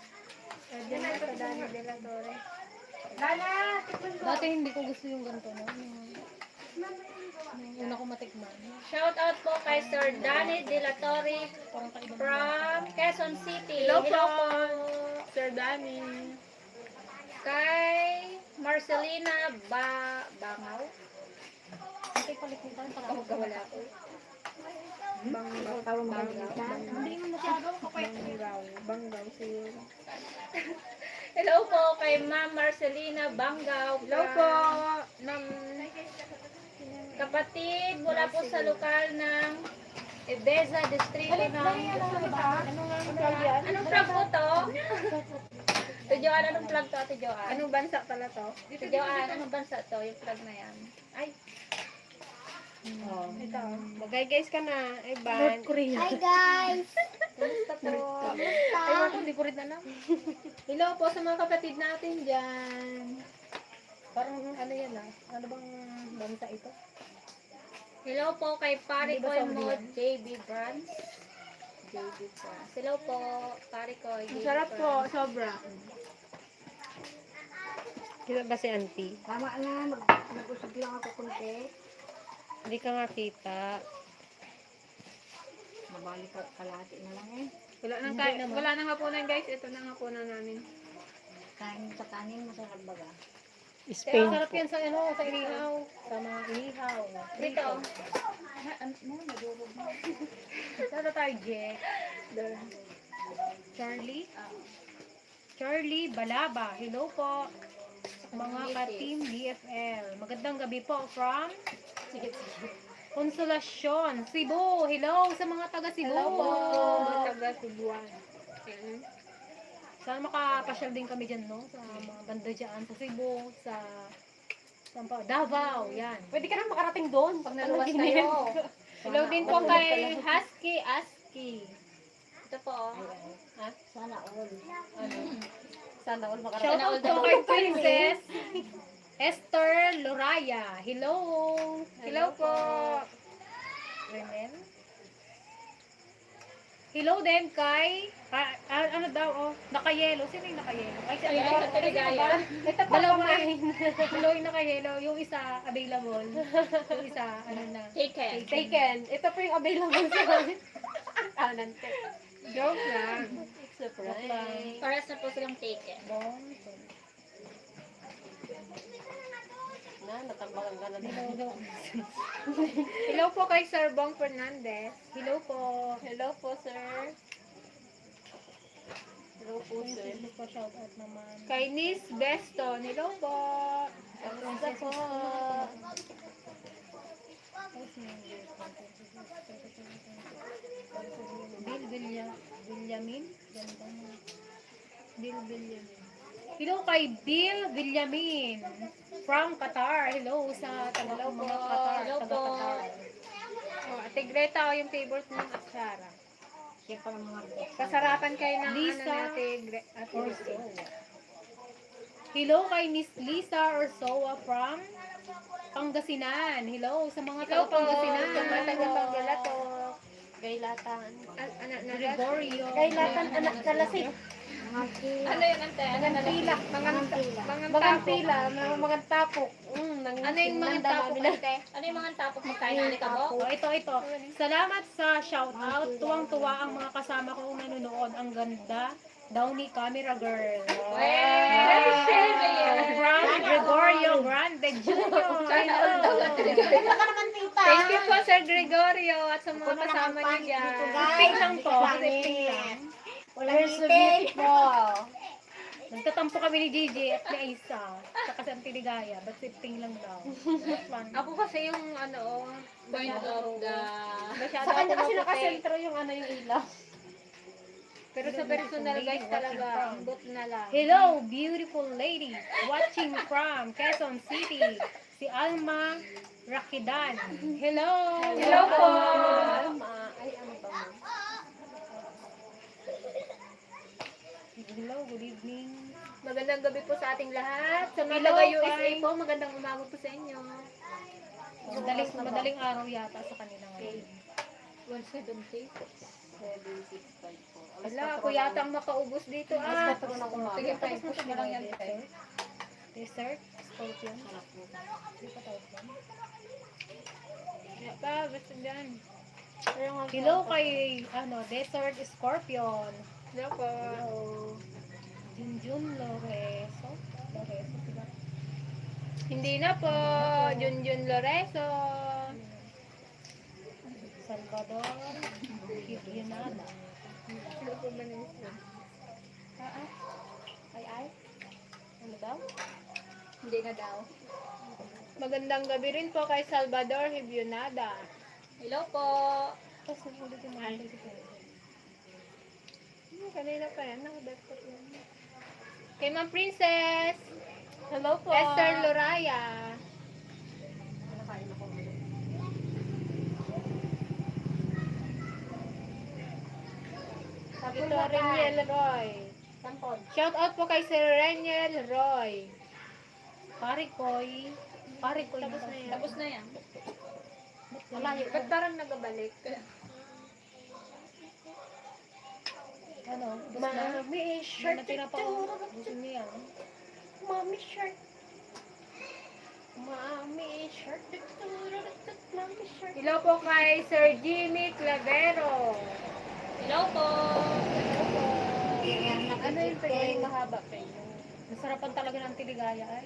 Diyan na sa Danny De La Torre. Dati hindi ko gusto yung ganito, no? Yung una ko matikman. Shout out po kay Sir Danny De La Torre Parang kaibang from Quezon City. Hello po, Sir Danny. Kay Marcelina Bangaw. Hindi palikitan para Wala po. Hindi mo masyado. Banggaw siguro. Hello po kay Ma'am Marcelina Bangaw. Hello po. Kapatid mula po sa lokal ng Ebeza Distrito ng... Anong plug po to? Ate Joanne, anong plug to, Ate Joanne? Anong bansa pala to? Ate Joanne, anong bansa to? Yung plug na yan. Ay, Oh. Ito. Mag-guys ka na. Ay, North ban. Korea. Kamusta po? Ewan ko, hindi ko rin alam. Hello po sa mga kapatid natin dyan. Parang ano yan ah. Ano bang bansa ito? hello po kay Pare Hindi ba Koy Saudi mo, yan? JB Brands. JB Brands. Hello po, Pare Koy. JB Masarap po, Brands. sobra. Kita ba si auntie? Tama na, nag-usap lang ako kunti. Hindi ka nga kita. Mabalik ka kalahati na lang eh. Wala nang hapunan guys, ito na ang hapunan namin. Kain sa kanin, masarap baga. Spain Sarap po. yan sa ano, sa inihaw. Sa mga inihaw. Dito. Sana tayo, Jack. Charlie? Charlie Balaba. Hello po. Mga ka-team DFL. Magandang gabi po from Consolacion, Cebu. Hello sa mga taga Cebu. Hello po, mga taga Cebuan. Sana makapasyal din kami dyan, no? Sa mga banda dyan, sa Cebu, sa saan pa? Davao, yan. Pwede ka na makarating doon pag naluwas kayo. Hello din po kay Husky Aski. Ito po. Sana all. Sana all makarating. Shout out po kay Princess Esther Loraya. Hello. Hello po. Remel. Hello din kay, ano daw, nakayelo. Sino yung nakayelo? Ay, si Ayun, sa Teligaya. Dalawa Hello yung nakayelo. Yung isa, available. Yung isa, ano na. Taken. Taken. Ito po yung available sa amin. Nante. Joke lang. Surprise. Paras na po silang taken. Natambakan ka na din. Hello po kay Sir Bong Fernandez. Hello po. Hello po, sir. Hello po, sir. Hello po, shout out naman. Kay Nis Beston. Hello po. Kamusta po? Villamin. Bill Villamin. Hello kay Bill Villamin from Qatar. Hello sa taga mga Qatar. Hello taga po. Qatar. Oh, Ate Greta, yung favorite ng atsara. Siya pa ng mga Kasarapan kayo ng Lisa ano ni Ate Greta. Orsoa. Hello kay Miss Lisa Orsoa from Pangasinan. Hello sa mga Hello taga po. Pangasinan. Sa mga taga-Panggalato. Gaylatan. Gregorio. Gaylatan, anak kalasit. mga tila. Ano yun, ante? Ano na lang? Pila. Mga Pila. Mga tapok. Ano yung mga tapok, ate? Ano yung mga tapos magkain ng likabo? Oh, ito. Salamat sa shoutout. Tuwang-tuwa ang mga kasama kong nanonood. Ang ganda daw ni Camera Girl. From Gregorio Grande Jr. Thank you po, Sir Gregorio, at sa mga kasama niyo dyan. Pink lang to. Pink lang. You're so beautiful. Nagtatampo kami ni Gigi at ni Aisa. Saka sa Antiligaya. But sifting lang daw. Fun. Ako kasi yung Point of the... masyado Sa kanya ako kasi maputi. nakasentro yung yung ilaw. Pero sa personal guys talaga, ambot na lang. Hello, beautiful lady. Watching from Quezon City. Si Alma Rakidan. Hello. Hello po. Ay, ano ba mo? Hello, good evening. Magandang gabi po sa ating lahat. Sa mga Hello, taga-USA bye. po, magandang umaga po sa inyo. Madaling araw yata sa kanila ngayon. 170. 765 po. Wala, ako yata ang makaubos dito. Alas 4 na umaga. Sige, push mo lang yan. Dessert? Scorpion? Hindi pa tawag yan. Wala pa, basta dyan. Hello kay Desert Scorpion. Hello po. Junjun Loreso. Sila. Hindi na po. Junjun Loreso. Salvador Yunada. Ano po ba na ito? Ay. Ano daw? Hindi na daw. Magandang gabi rin po kay Salvador Hibionada. Hello po. Tapos nakulit yung mga Kanina pa yan, nakadagpot yan. Kay Ma'am Princess, Hello po. Esther Loraya. Nakain ako. Ito, Reniel Roy. Sampon. Shout out po kay Sir Reniel Roy. Parikoy. Tapos na yan. Tapos na yan. Malayo. Ba't parang nagabalik? Ano? Gusto na? Mami, shirt. Natira pa ako. Gusto niya. Mami, shirt. Mami, shirt. Mami, shirt. Hello po kay Sir Jimmy Clavero. Hello po. Ano yung pwede mahaba pa Nasarapan talaga ng tiligaya ay.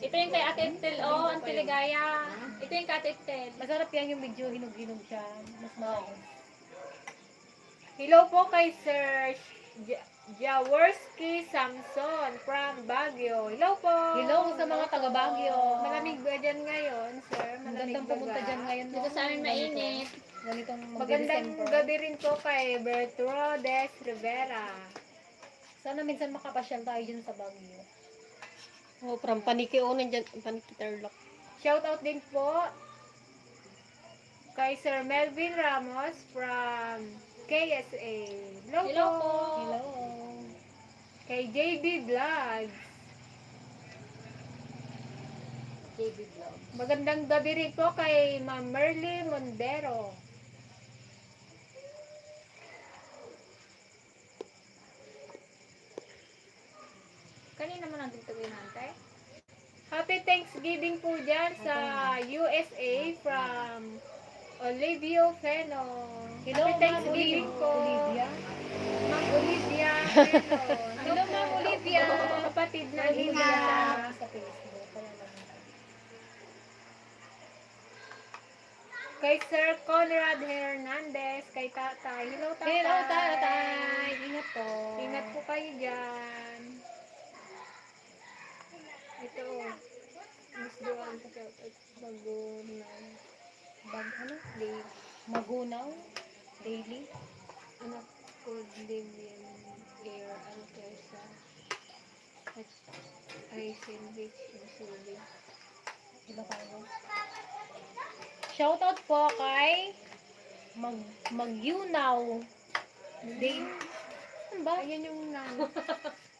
Ito yung kay Ate Tel. Oh, ang tiligaya. Ito yung kay Ate Tel. Masarap yan yung medyo hinog-hinog siya. Mas maayos. Hello po kay Sir Jaworski Samson from Baguio. Hello po. Hello sa mga taga Baguio. Malamig ba dyan ngayon, sir? Ang Malamig gandang ba pumunta ba? dyan ngayon. Dito sa amin mainit. Ganitong Magandang mag-December. gabi rin po kay Bertrudes Rivera. Sana minsan makapasyal tayo dyan sa Baguio. Oh, from Paniki o nandyan, Paniki Tarlac. Shout out din po kay Sir Melvin Ramos from KSA. Hello, Hello po. po. Hello. Kay JB Vlogs. JB Vlog. Magandang gabi rin po kay Ma'am Merly Mondero. Kanina mo nandito ginante? Happy Thanksgiving po dyan sa USA from Olivio Feno. Hello, Happy Ma'am Thanksgiving po. Olivia. Ma'am Olivia Feno. Hello, Ma'am Olivia. Kapatid ng Olivia. Ina. Sa Facebook. Kaya lang. Kay Sir Conrad Hernandez. Kay Tatay. Hello, Tatay. Hello, tatay. Ingat po. Ingat po kayo dyan. Ito. Miss Duan sa shoutout. Bagunan. Ano? Dave. Magunaw. Daily. Anak ko, Debian Air Alcesa. At Aisin Beach, Missouri. Iba kayo. Shoutout po kay Magyunaw. Dave. Ano ba? Ayan yung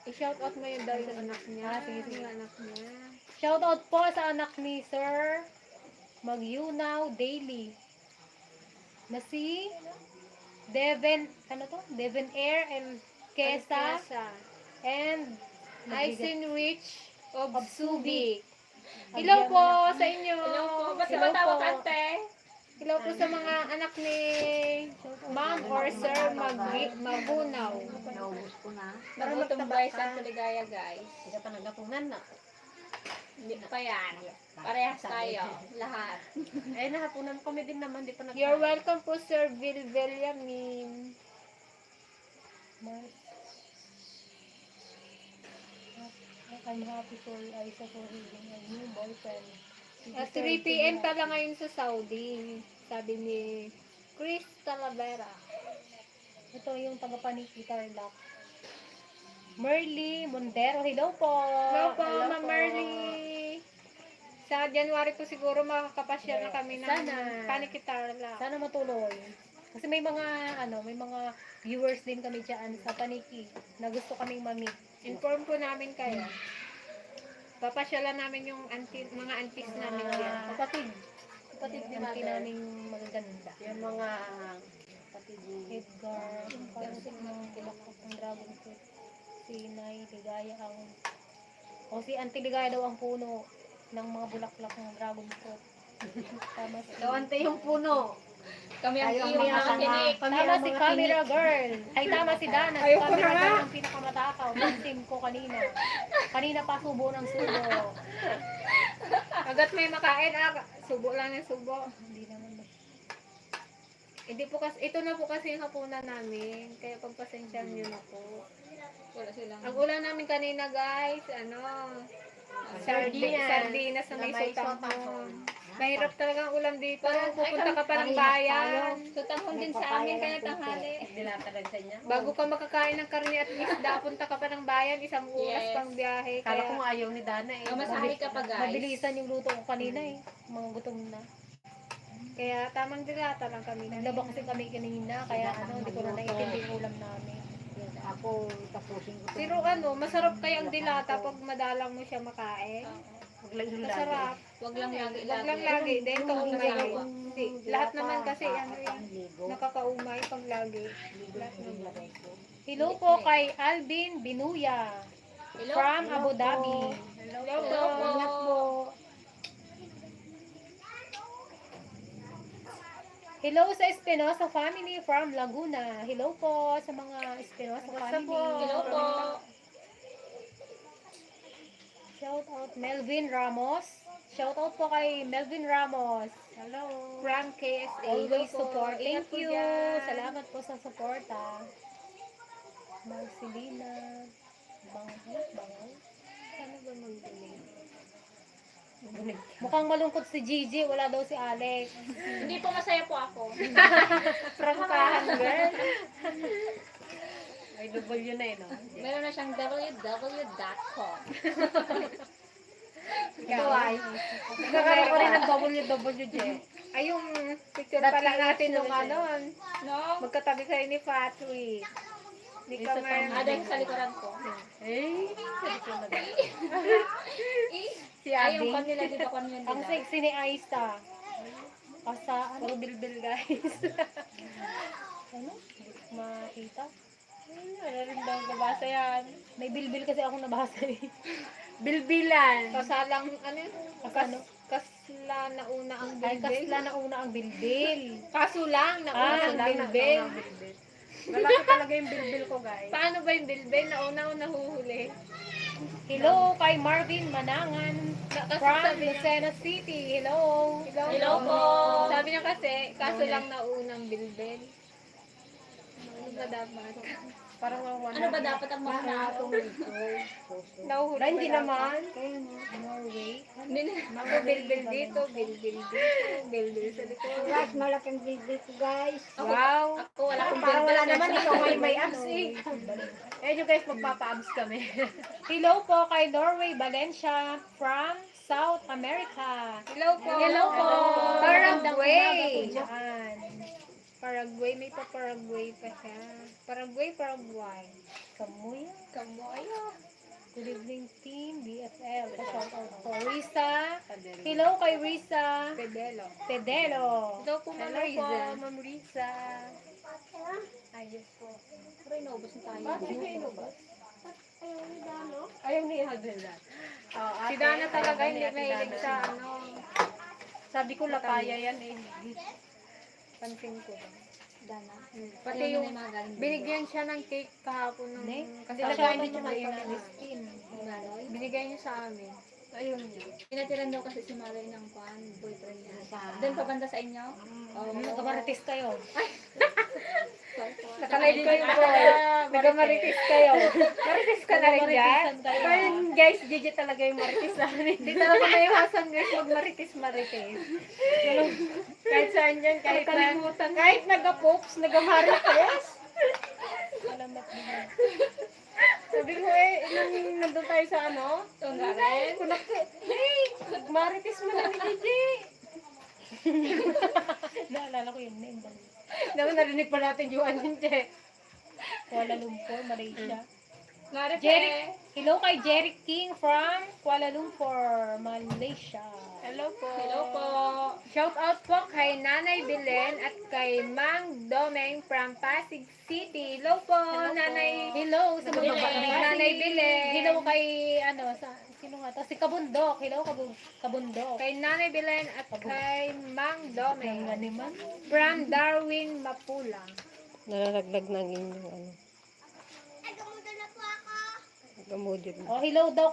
i-shoutout mo yun daw yung anak niya. Ah, sige, sige. Yung anak niya. Shoutout po sa anak ni Sir Magyunaw Daily. Na si Devin, ano to? Devin Air and Kesa Alcesa. and Aisin Rich of Of Subic. Hello po sa inyo. Hello po. Ba't Hello ba tawag po. ante? Hello po sa mga anak ni Ma'am or Sir Magunaw. Naubos ko na. Nagutom ba sa Tuligaya guys? Hindi ka pa nagapunan na. Hindi pa yan. Parehas tayo. Lahat. Eh, nahapunan kami din naman. Di pa nag- You're welcome po, Sir Bill Villamin. I'm happy for Isa for having a new boyfriend. At 3 p.m. pala ngayon sa Saudi. Sabi ni Chris Talavera. Ito yung taga-Paniki Tarlac. Merly Mondero. Hello po. Hello po, Ma'am Merly. Sa January po siguro makakapasyal na kami ng Sana. Panikitarla. Sana matuloy. Kasi may mga viewers din kami diyan sa Paniki na gusto kaming ma-meet. Inform po namin kayo. Papasyalan namin yung mga aunties namin dyan. Kapatid. Kapatid din natin namin magaganda. Yung mga kapatid ni Edgar, parang ng kilakot ng dragon fruit. Si Nay Ligaya ang si Auntie Ligaya daw ang puno ng mga bulaklak ng dragon fruit. Tama si Ante yung puno. Kami ang Ayaw iyong niya mga sana. kinik. Tama si camera girl. Ay, tama si Dana. Si Ayoko camera na nga. girl ang pinakamatakaw. Pansin ko kanina. Kanina pa subo ng subo. Agat may makain, subo lang ng subo. Hindi naman ba. Hindi po kasi, ito na po kasi yung hapunan namin. Kaya pagpasensyahan nyo na po. Wala silang. Ang ulam namin kanina guys, sardinas na may sotanghon. Mahirap talaga ang ulam dito. Pupunta ka pa ng bayan. Tutanghon din sa amin kaya tanghali. Bago ka makakain ng karne at isda, punta ka pa ng bayan, isang oras Yes. pang biyahe. Kala ko Kaya, nga ayaw ni Dana eh. Mamasahe ka pa guys. Mabilisan yung luto ko kanina eh. Mga gutom na. kaya tamang dilata lang kami. Naglaba kasi kami kanina. Kaya hindi ko na naitindi yung ulam namin. Ako, tapusin ko. Pero masarap kaya ang dilata pag madalang mo siya makain. Masarap. Wag lang lagi. Wag lang lagi din, kaumay. Hindi, lahat naman kasi nakakaumay pag lagi. Lahat naman. Hello po kay Alvin Binuya Hello. from Abu Dhabi. Hello po. Hello po. Ingat po. Hello sa Espinosa family from Laguna. Hello po sa mga Espinosa family. Hello po. Shout out Melvin Ramos. Shout out po kay Melvin Ramos. Hello. From KSA. Always Hello po. support. Ingat Thank po you. dyan. Salamat po sa support. Marcelina. Bango. Ano ba magbili? Mukhang malungkot si Gigi. Wala daw si Alex. Hindi po masaya po ako. Prangkahan, girl. May double yun na eh, no? Meron na siyang www.com. Ito ay. Nagkaroon ko rin ng WWJ. Ay, yung picture pala natin nung ano, No? magkatabi kayo ni Patrick. Hindi ka man. Ada yung sa likuran ko. Eh, sabi ko na din. Si Ay, yung Adi. kanila dito kanyan Ang nila. sexy ni Aista. Asa, ano? Puro bilbil, guys. Ano? Hindi ko makita. Ano rin daw nabasa yan. May bilbil kasi ako nabasa eh. Bilbilan. Kasalang, ano yun? Ano? Kasla na una ang Ay, bilbil. kasla na una ang bilbil. Kaso lang, na una ang bilbil. Malaki talaga yung bilbil ko, guys. Paano ba yung bilbil? Nauna o nahuhuli? Hello kay Marvin Manangan from Lucena City. Hello. Hello po. Sabi niya kasi, kaso lang naunang bilbil. Ano ba dapat? Parang ang Ano ba dapat ang mga Nahuhuli Hindi ba dapat? naman. Norway. Ako bilbil dito, bilbil dito, bilbil sa likod. Guys, malaking bilbil ko, guys. Wow! Ako wala akong Parang wala bilbil. naman, ikaw may abs eh. Eh, you guys, magpapa-abs kami. Hello po kay Norway Valencia from South America. Hello po! Hello po. Paraguay! Diyan. Paraguay, may pa Paraguay pa siya. Paraguay. Kamuya. Kamoyo. Good evening team BFL. Shout out po Risa. Hello kay Risa Pedelo. Pedelo. Hello po, Ma'am Hello Riza. po, Ma'am Risa. Ayos po. Pero inubos na tayo. Bakit kayo inubos? Ayaw ni Hadela. Si Dana talaga hindi mahilig sa ano. Sabi ko, lapaya yan eh. Pansin ko. Dana. Pati Ayaw yung niya na mga galing binigyan siya ng cake kahapon ng Hindi. kasama Nilagay ni niyo Chumayo kayo na ng skin. Ganoy. binigay niya sa amin. Ayun niya. Pinatiran daw kasi si Malay ng kwan, boyfriend niya. Doon pa banda sa inyo? Oo. Nagkamaritis kayo. Nakalive kayo po. Nagkamaritis kayo. Maritis ka na rin dyan. Nagkamaritisan kayo. Pero guys, Gigi talaga yung maritis namin. Hindi talaga may iwasan guys magmaritis-maritis. Kahit saan dyan, kahit na, kahit naga-pops, naga-marites. Salamat din. Sabi ko nung nandun tayo sa ano, Tunggaran. marites mo na ni Gigi. Naalala ko yung name. Naman narinig pa natin yung ano dyan. Kuala Lumpur, Malaysia. Marites. Jeric, hello kay Jeric King from Kuala Lumpur, Malaysia. Hello po. Hello po. Shout out po kay Nanay Belen at kay Mang Domeng from Pasig City. Hello po, Nanay. Hello sa mga Belen. babae. Nanay Belen. Hello kay sino nga to? Si Kabundok. Hello Kabundok. Kay Nanay Belen at kay Mang Domeng Nga naman. from Darwin, Mapula. Nalalaglag ng inyong ano. Gamodyo. Oh, hello daw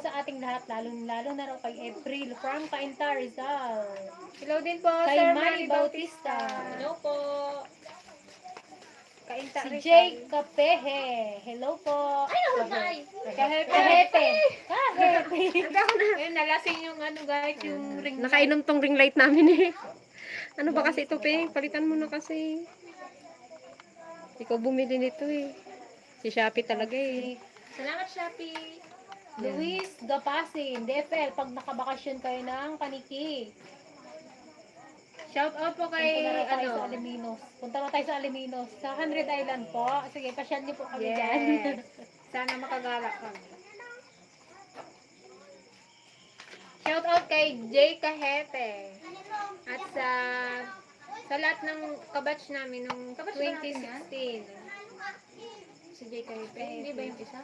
sa ating lahat, lalo na raw kay April from Cainta, Rizal. Hello din po, Kay Sir Manny Manny Bautista. Bautista. Hello po. Kainta Si Rizal. Jake Kapehe. Hello po. Hi. Kahete. Kahete. Ayun, nalasing yung ano guys, yung ring. Nakainom tong ring light namin eh. Ano ba kasi ito, Peng? Palitan mo na kasi. Ikaw bumili nito eh. Si Shopee talaga eh. Salamat, Shopee. Luis Gapasin, DFL, pag nakabakasyon kayo ng Paniki. Shout out po Punta kay na tayo sa ano. Aliminos. Punta na tayo sa Aliminos. Sa 100 Island po. Sige, pasyal niyo po kami Yes. dyan. Sana makagala kami. Shout out kay Jay Kahete. At sa lahat ng kabatch namin nung Kabatch ba natin 2016. Si Jay Kahete. Hindi ba yung isa?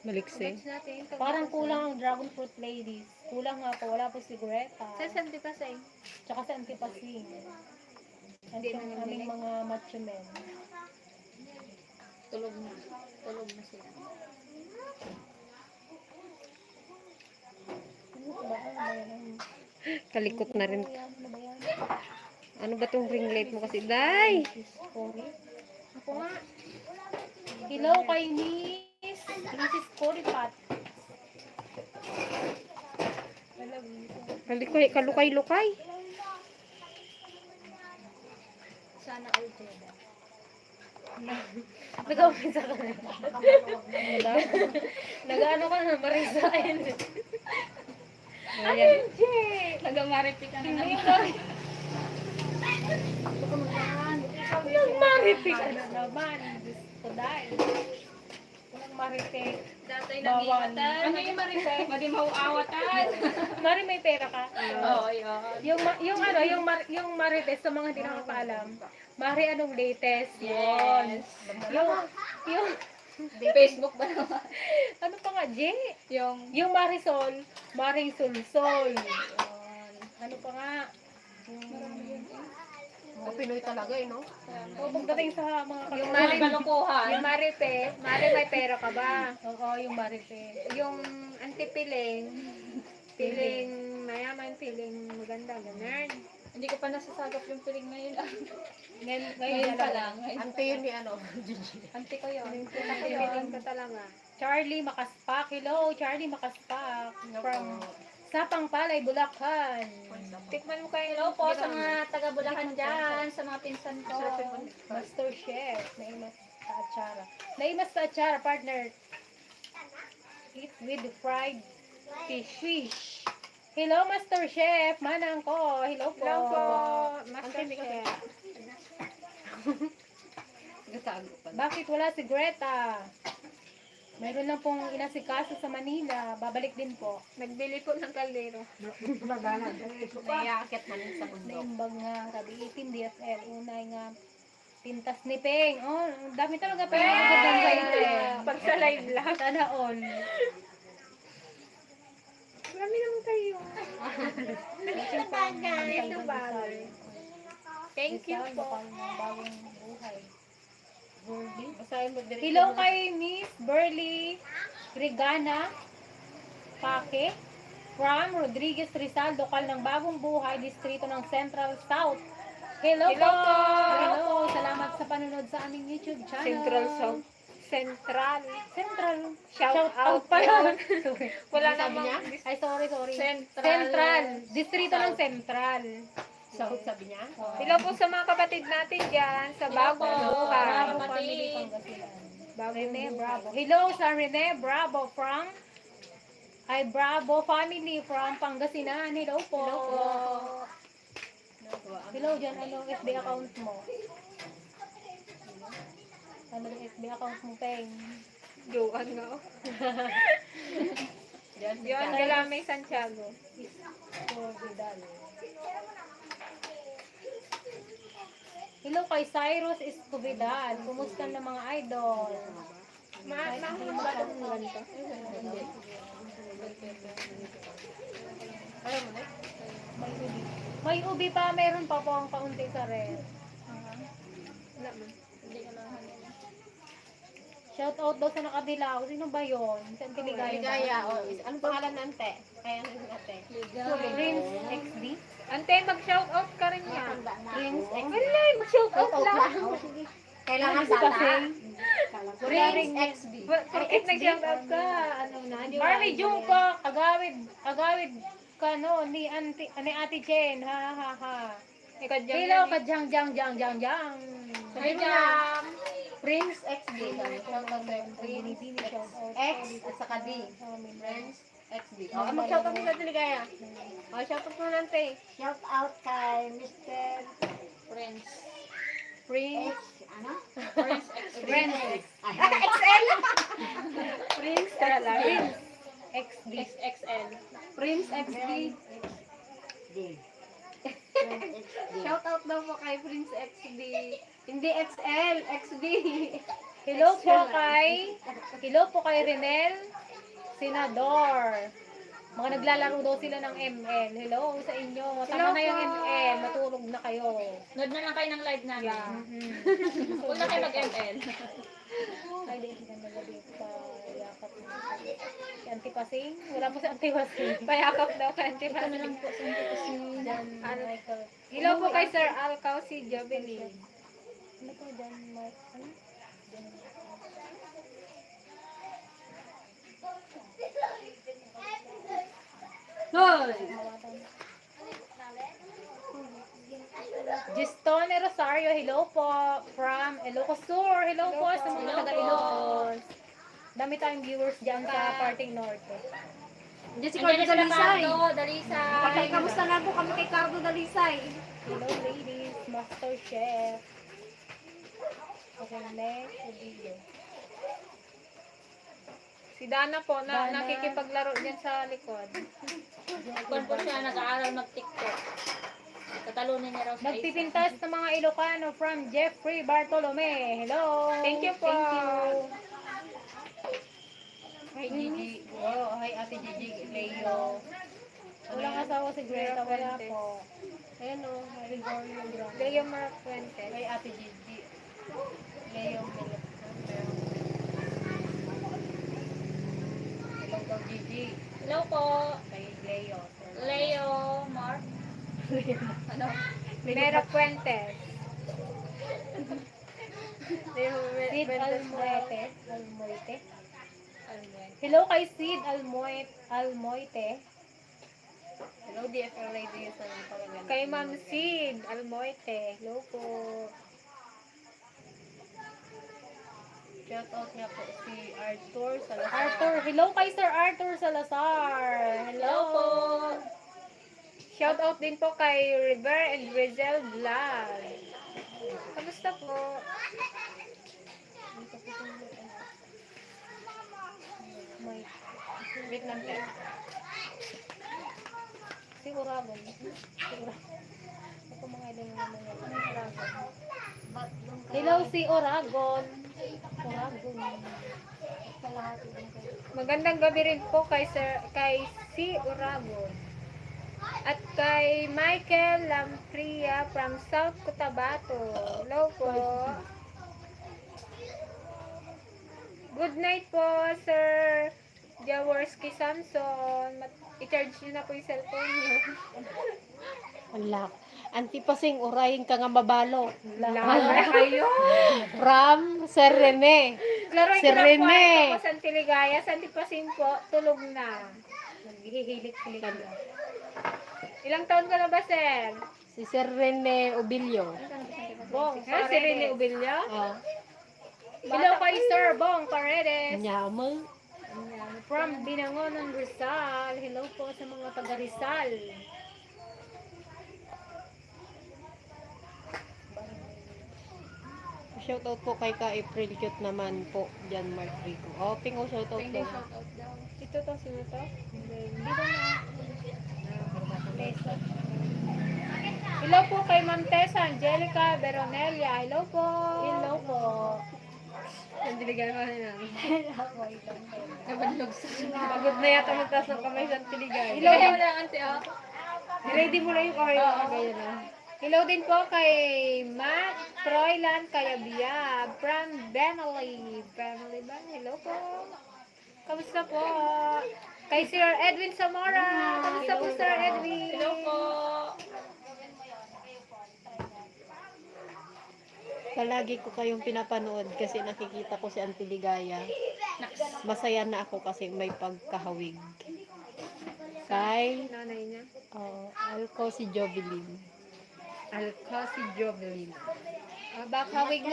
Maliksi. Kabatch natin. Parang kulang ang Dragon Fruit Ladies. Kulang nga po. Wala po si Greta. Sa Santi Pasay. Tsaka sa Antipasing. At Hindi yung na aming nabili. mga macho men. Tulog na. Tulog na sila. Ano ba? Ano ba yan? Kalikot na rin. Ano ba yan? Ano ba tong ring light mo kasi? Day! Sorry. Ako nga. Hello kay Miss Mrs. Coripat. Kalukay-lukay. Sana all Jeda. Nag-open sa kanila. Nag-ano ka na, Marisa. Ayan. Nag-maripik ka na Hindi naman. ka. Nag-maripik ka na naman. Gusto dahil. Walang maripik. Dato'y Bawal. nag-iwatan. Ano yung maripek? Madi mauawatan. Mari, may pera ka. Oo, yun. Yung marites sa mga hindi nakakaalam. Mari, anong latest? Yun. Yung, Facebook ba naman? ano pa nga, J? Yung Yung Marisol, Maring Sulsol. Yun. Ano pa nga? Mga Pinoy talaga eh, no? O, pagdating sa mga Yung Mari, Mari, yung Maripe, Mari may pera ka ba? oo, yung Maripe. Yung antipiling, piling mayaman, piling maganda, ganun. hindi ko pa nasasagap yung piling ngayon. Ngayon pa lang. Ante yun ni ano. Ante ko yun. Antipiling ka talaga. Charlie Makaspak. Hello, Charlie Makaspak. From Sapang Palay, Bulacan. Tikman mo kayo. Hello po sa mga taga-Bulacan dyan, sa mga pinsan ko. Master Chef. Naimas sa atsara. Naimas sa atsara, partner. Eat with the fried fish. Hello, Master Chef. Manang ko. Hello po. Hello po, Master Chef. Bakit wala si Greta? Mayroon lang pong inasikaso sa Manila. Babalik din po. Nagbili po ng kaldero. Naiakit na rin sa bundok. Naimbag nga. Sabi, itim DSL. Unay nga. Pintas ni Peng. Oh, ang dami talaga Peng. Magandang kayo. Pag sa live lang. Sana all. Marami naman kayo. Dito ba? Thank you po. Bagong buhay. Basahin mo direct. Hello kay Miss Burley Grigana Pake from Rodriguez Rizal, lokal ng Bagong Buhay, distrito ng Central South. Hello, Hello po. Hello, salamat sa panunod sa aming YouTube channel. Central South. Central. Central. Shout out pala. yun. Sorry. Wala Sabi namang niya? Ay, sorry. Central. Central. Distrito ng Central. South sabi niya. Hello po sa mga kapatid natin dyan sa Bagong Buhay. Bravo kapatid. family Pangasinan. Rene Bravo. Hello sa Rene Bravo from Bravo family from Pangasinan. Hello po. Hello dyan. Ano FB account mo? Ano yung FB account mo, Peng? Joan nga. Yun, Galamay Santiago. For Vidal. Hello kay Cyrus Escovidal. Kumusta na mga idol? Mahal ba itong ganito? Alam mo na? May ubi. May ubi pa. Meron pa po ang kaunti sa red. Wala man. Shout out daw sa nakadilaw. Sino ba yun? Si Auntie Ligaya. Ligaya. Oh, anong pangalan ng ante? Kaya ano yung ate? Prince XD. Ante, mag-shout out ka rin niya. Prince XD. Wala, mag-shout out lang. Kailangan Kasi, Prince XB. Bakit nag-shout out ka? Ano na? Barbie Jungkook. Agawid ka no. Ni Ate Jen. Ha ha ha. Ikaw dyan. Hello ka jang. Sabi mo na. Prince XD. Shout out kay Prince X at saka D. Prince XD. Oh, mag-shout out sa Ligaya. Oh, shout out mo nante. Shout out kay Mr. Friends. Prince. Ano? Friends XD. Prince XD. XXL. Prince XD. D. Shout out daw po kay Prince XD. Hindi XL, XD. Hello po kay Renel Senador. Mga naglalaro daw sila ng ML. Hello sa inyo. Tama na yung ML. Matulog na kayo. Nood na lang kayo ng live namin. Mhm. Huwag na kayo mag-ML. Ay, di ganda gabi pa yakap mo. Si Auntie Pasing? Wala po si Auntie Pasing. Payakap daw kay Auntie Ito na lang Pasig. po sa mga kasi. Jan Michael. Hello po kay Sir Alcao si Jovelyn. Ano po, Jan Michael? Hoy! Gistone Rosario, hello po. From Ilocos Sur, hello po sa mga taga Ilocos. Dami tayong viewers dyan sa parting norte. Diyan si Andiyan Cardo na sila, Dalisay. Cardo, Dalisay. Kamusta na po kami kay Cardo Dalisay? Hello ladies, Master Chef. Okay, next video. Si Dana po, Dana. nakikipaglaro dyan sa likod. Kung po siya nag-aaral mag-TikTok. Tatalunin niya raw sa isa. Nagpipintas ng mga Ilocano from Jeffrey Bartolome. Hello. Thank you po. Thank you. Hi Gigi. Oh, hi Ate Gigi Leo. Walang asawa si Greta, wala Fuentes. po. Ayan o, Gregorio Grande. Leo Marafuentes. Hi Ate Gigi. Leo Melep. Hello daw Gigi. Hello po. Kay Leo. Leo Mark. Ano? Mera Fuentes. Sid Almoite. Almoy. Hello kay Sid Almoite. Hello DFL ladies. Anong pangalan? Kay Ma'am Sid Almoite. Hello po. Shout out nga po si Arthur Salazar. Arthur, hello kay Sir Arthur Salazar. Hello po. Shout out din po kay River and Rizel Vlog. Kamusta po? Wait lang tayo. Si Uragon. Ito mga ilang naman yan. Uragon. Hello si Uragon. Uragon. Kalahati din kayo. Magandang gabi rin po kay si Uragon. At kay Michael Lampria from South Cotabato. Hello po. Good night po, Sir Jaworski Samson. I-charge niyo na po yung cellphone niyo. Wala. Antipasing urayin ka nga mabalo. Lala kayo. From Sir Rene. Laruin Si ko na po Rene. ito po sa Antiligaya. Sa Antipasin po, tulog na. Naghihilik-hilik na. Ilang taon ka na ba, sir? Si Sir Rene Obilio. Bong, Si Rene Ubilya? Oh. hello kay Sir Bong Paredes. Nyama. From Binangonan, Rizal. Hello po sa mga taga Rizal. Shoutout po kay Ka April Cute naman po. Jan Mark Rico. Oh, pingo shoutout po. Ito to, sino to? Hello po kay Ma'am Tessa Angelica Veronelia. Hello po. Hello po. Nandiligan ka na namin. Pagod na yata magtas ng kamay sa Antiligaya. Hello mo lang, ante, oh. Ready mo na yung kamay mo. Ganyan na. Hello din po kay Matt Troylan Kayabia from Benally. Benally ba? Hello po. Kamusta po? Kay Sir Edwin Zamora. Kamusta po, Sir Edwin? Hello po. Palagi ko kayong pinapanood kasi nakikita ko si Auntie Ligaya. Masaya na ako kasi may pagkahawig. Kay Nanay niya. Alco si Jovelyn. Alka si Jovelyn. Baka kawig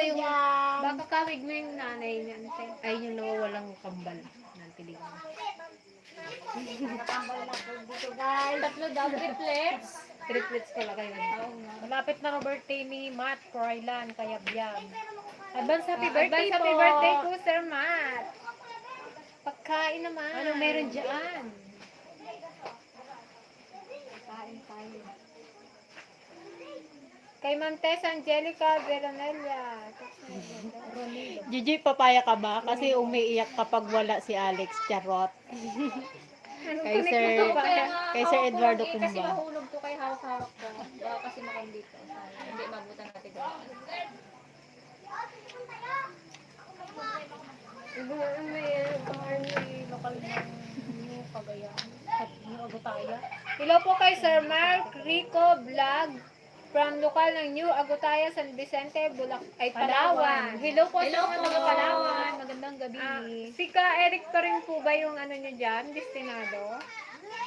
mo yung nanay niya. Ante. Ay, yung nawawalang kambal. Nandiligan. Nakatambal na po dito guys. Tatlo daw, triplets. Triplets pala kayo. Malapit na birthday ni Matt Croylan, kaya biyag. Advance happy birthday Advance po. happy birthday po, Sir Matt. Pagkain naman. Ano meron dyan? Kain tayo. Kay Ma'am Tessa Angelica Veronelia. Gigi, papaya ka ba? Kasi umiiyak kapag wala si Alex Charot. Kay Sir, kay Sir Eduardo Kasi Cumba. mahulog to kay hawak-hawak ko. Baka kasi makandito. Hindi mabutan natin doon. May lokal ng New Cagayan at New Agutaya. Hello po kay Sir Mark Rico Vlog From lokal ng New Agutaya, San Vicente, Palawan. Hello po sa mga taga Palawan. Magandang gabi. Si Ka Eric pa rin po ba yung ano niyo dyan? Destinado?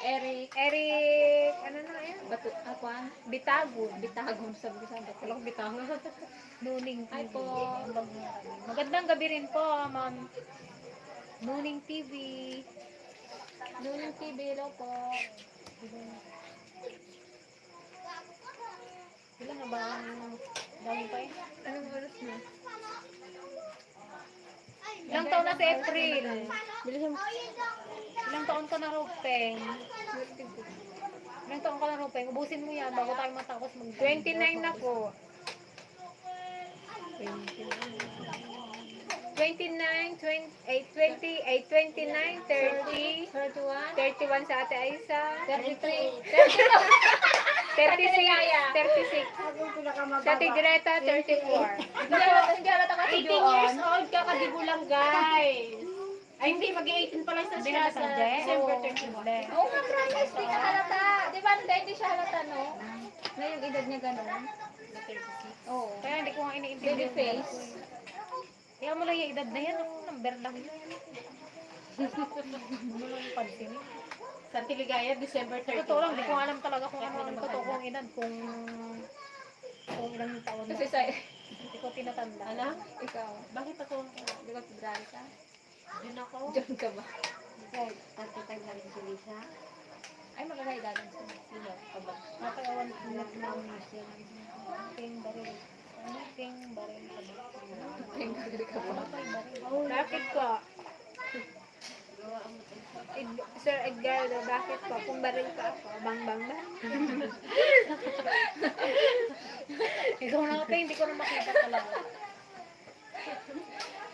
Eric. Eric, ano na yun? Batu, akuan? Bitagun. Bitagon, sabi ko sa bato. Walang bitangan. Nuning TV. Hi po. Magandang gabi rin po, Ma'am Nuning TV. Lunang TV, hello po. Ilan na ba ang dami pa eh? Anong oras na? Ilang taon na si April? Ilang taon ka na, Rupeng? Ilang taon ka na, Rupeng? Ubusin mo yan bago tayo matapos mag 29 na po. 29, 29, 30, 31 sa Ate Aisa, 33. 36, 36. Sa Ate Greta, 34. Hindi halata ka si 18 years old ka, kadibo lang, guys. Ay, hindi, mag-18 pa lang sa Hindi siya na sa sa December December 31. Oo nga, promise, hindi ka halata. Di ba, hindi siya halata, no? Na yung edad niya gano'n. Oo. Kaya hindi ko nga iniintindihan. Baby face. Kaya mo lang yung edad na yan. Ang number lang yan. Ano lang yung pansin. Sa Tiligaya, December 31. Totoo lang, hindi ko alam talaga kung ano ang totoo kong edad. Kung ilang taon na. Kasi sa, Hindi ko tinatanda. Ano? ikaw, Bakit ako? di ba February ka? Yun ako. Diyan ka ba? Tatay na rin si Lisa. Ay, magkakaidagan siya. Sino? Ka ba? Nakakayawan ko na ng ting baril. Ting baril. Tingnan ka ba? Bakit po? Sir Edgardo, bakit po? Kung baril pa ako, bang bang ba? Ikaw na pa, hindi ko na makita talaga.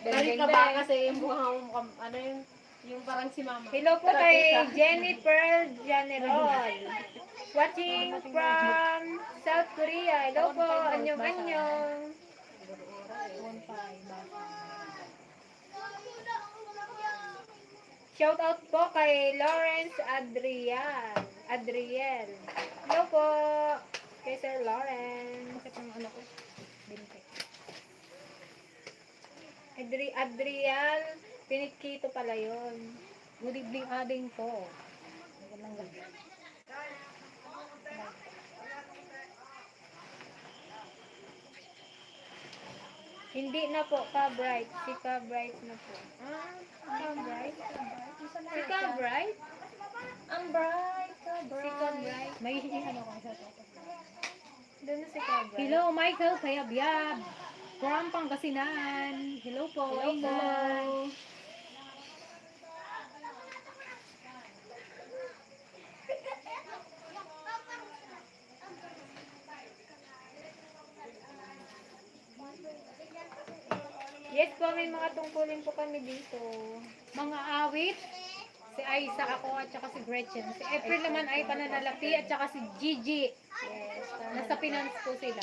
Balik ka ba kasi yung mukha mo, ano yung parang si mama. Hello po kay Jenny Pearl General. Watching from South Korea. Hello po, anyong. Shout out po kay Lawrence Adriel. Hello po kay Sir Lawrence. Bakit ang ano ko? Binte. Adriel, Pinikito pala yun. Good evening, ading po. Magandang gabi. Hindi na po, ka-bright. Si ka-bright na po. Ka-bright? Si ka-bright? Ang bright, ka Si bright. ka-bright? May ano ka sa toto. Doon na si ka-bright. Hello, Michael Kayabyab. From Pangasinan. Hello po. Hello. Yes po, may mga tungkulin po kami dito. Mga awit. Si Aiza ako at saka si Gretchen. Si April naman ay pananalapi at saka si Gigi. Yes. Nasa finance po sila.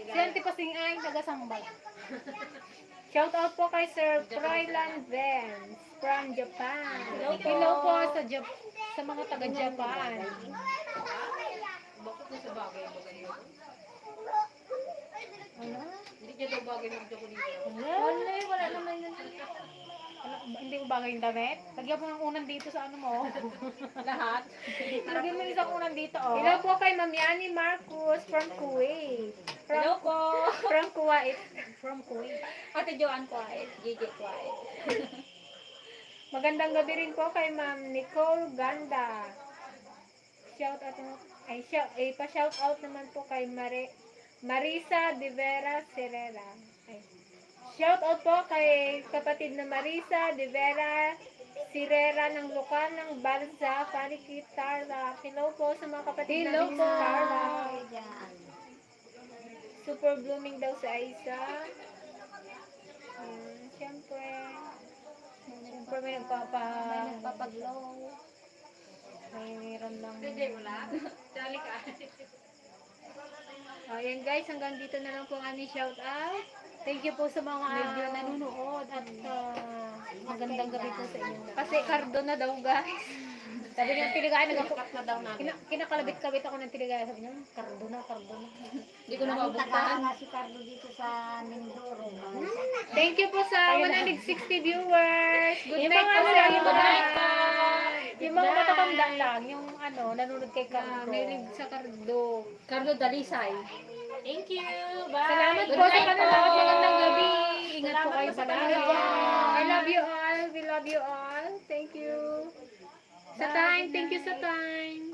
Si Auntie Pasing ay taga-sambal. Shout out po kay Sir Froilan Vance from Japan. Hello po sa sa mga taga-Japan. Bakit na sa bagay mo ganito? Ano? Hindi niya daw bagay yung ko dito. Wala, wala naman yun. Hindi ko bagay yung damit. Lagyan mo ng unan dito sa ano mo. Lahat? Lagyan mo yung isang unan dito, oh. Hello po kay Ma'am Yani Marcos from Kuwait. Hello po. From Kuwait. From Kuwait. Ate Joanne Quiet. Gigi Quiet. Magandang gabi rin po kay Ma'am Nicole Ganda. Shout out pa-shout out naman po kay Marisa de Vera Serera. Ay. Shout out po kay kapatid na Marisa de Vera Serera ng lokal ng Balsa, Parikit, Tarlac. Hello po sa mga kapatid Hello namin po. sa Tarlac. Super blooming daw sa Aisa. Siyempre may Nagpapaglow. Mayroon lang. Dali ka. Ayan guys, hanggang dito na lang po ang aming shout out. Thank you po sa mga nanonood at magandang gabi po sa inyo. Kasi kardo na daw guys. Sabi niya, tiligaya, Cut na daw namin. kinakalabit-kabit ako ng tiligaya. Sabi niya, kardo na. Hindi ko na mabutan. si Carlo dito sa Mindoro. Thank you po sa 160 viewers. Good Yung night mga po ano sa lang, inyo. yung mga- Bye. Yung mga matatanda lang, yung ano, nanonood kay Cardo. May sa Cardo. Carlo Dalisay. Thank you. Bye. Salamat Good po sa night panonood. po. Magandang gabi. Ingat po Salamat kayo po sa palagi. panonood. I love you all. We love you all. Thank you. Sa time. Thank you sa time.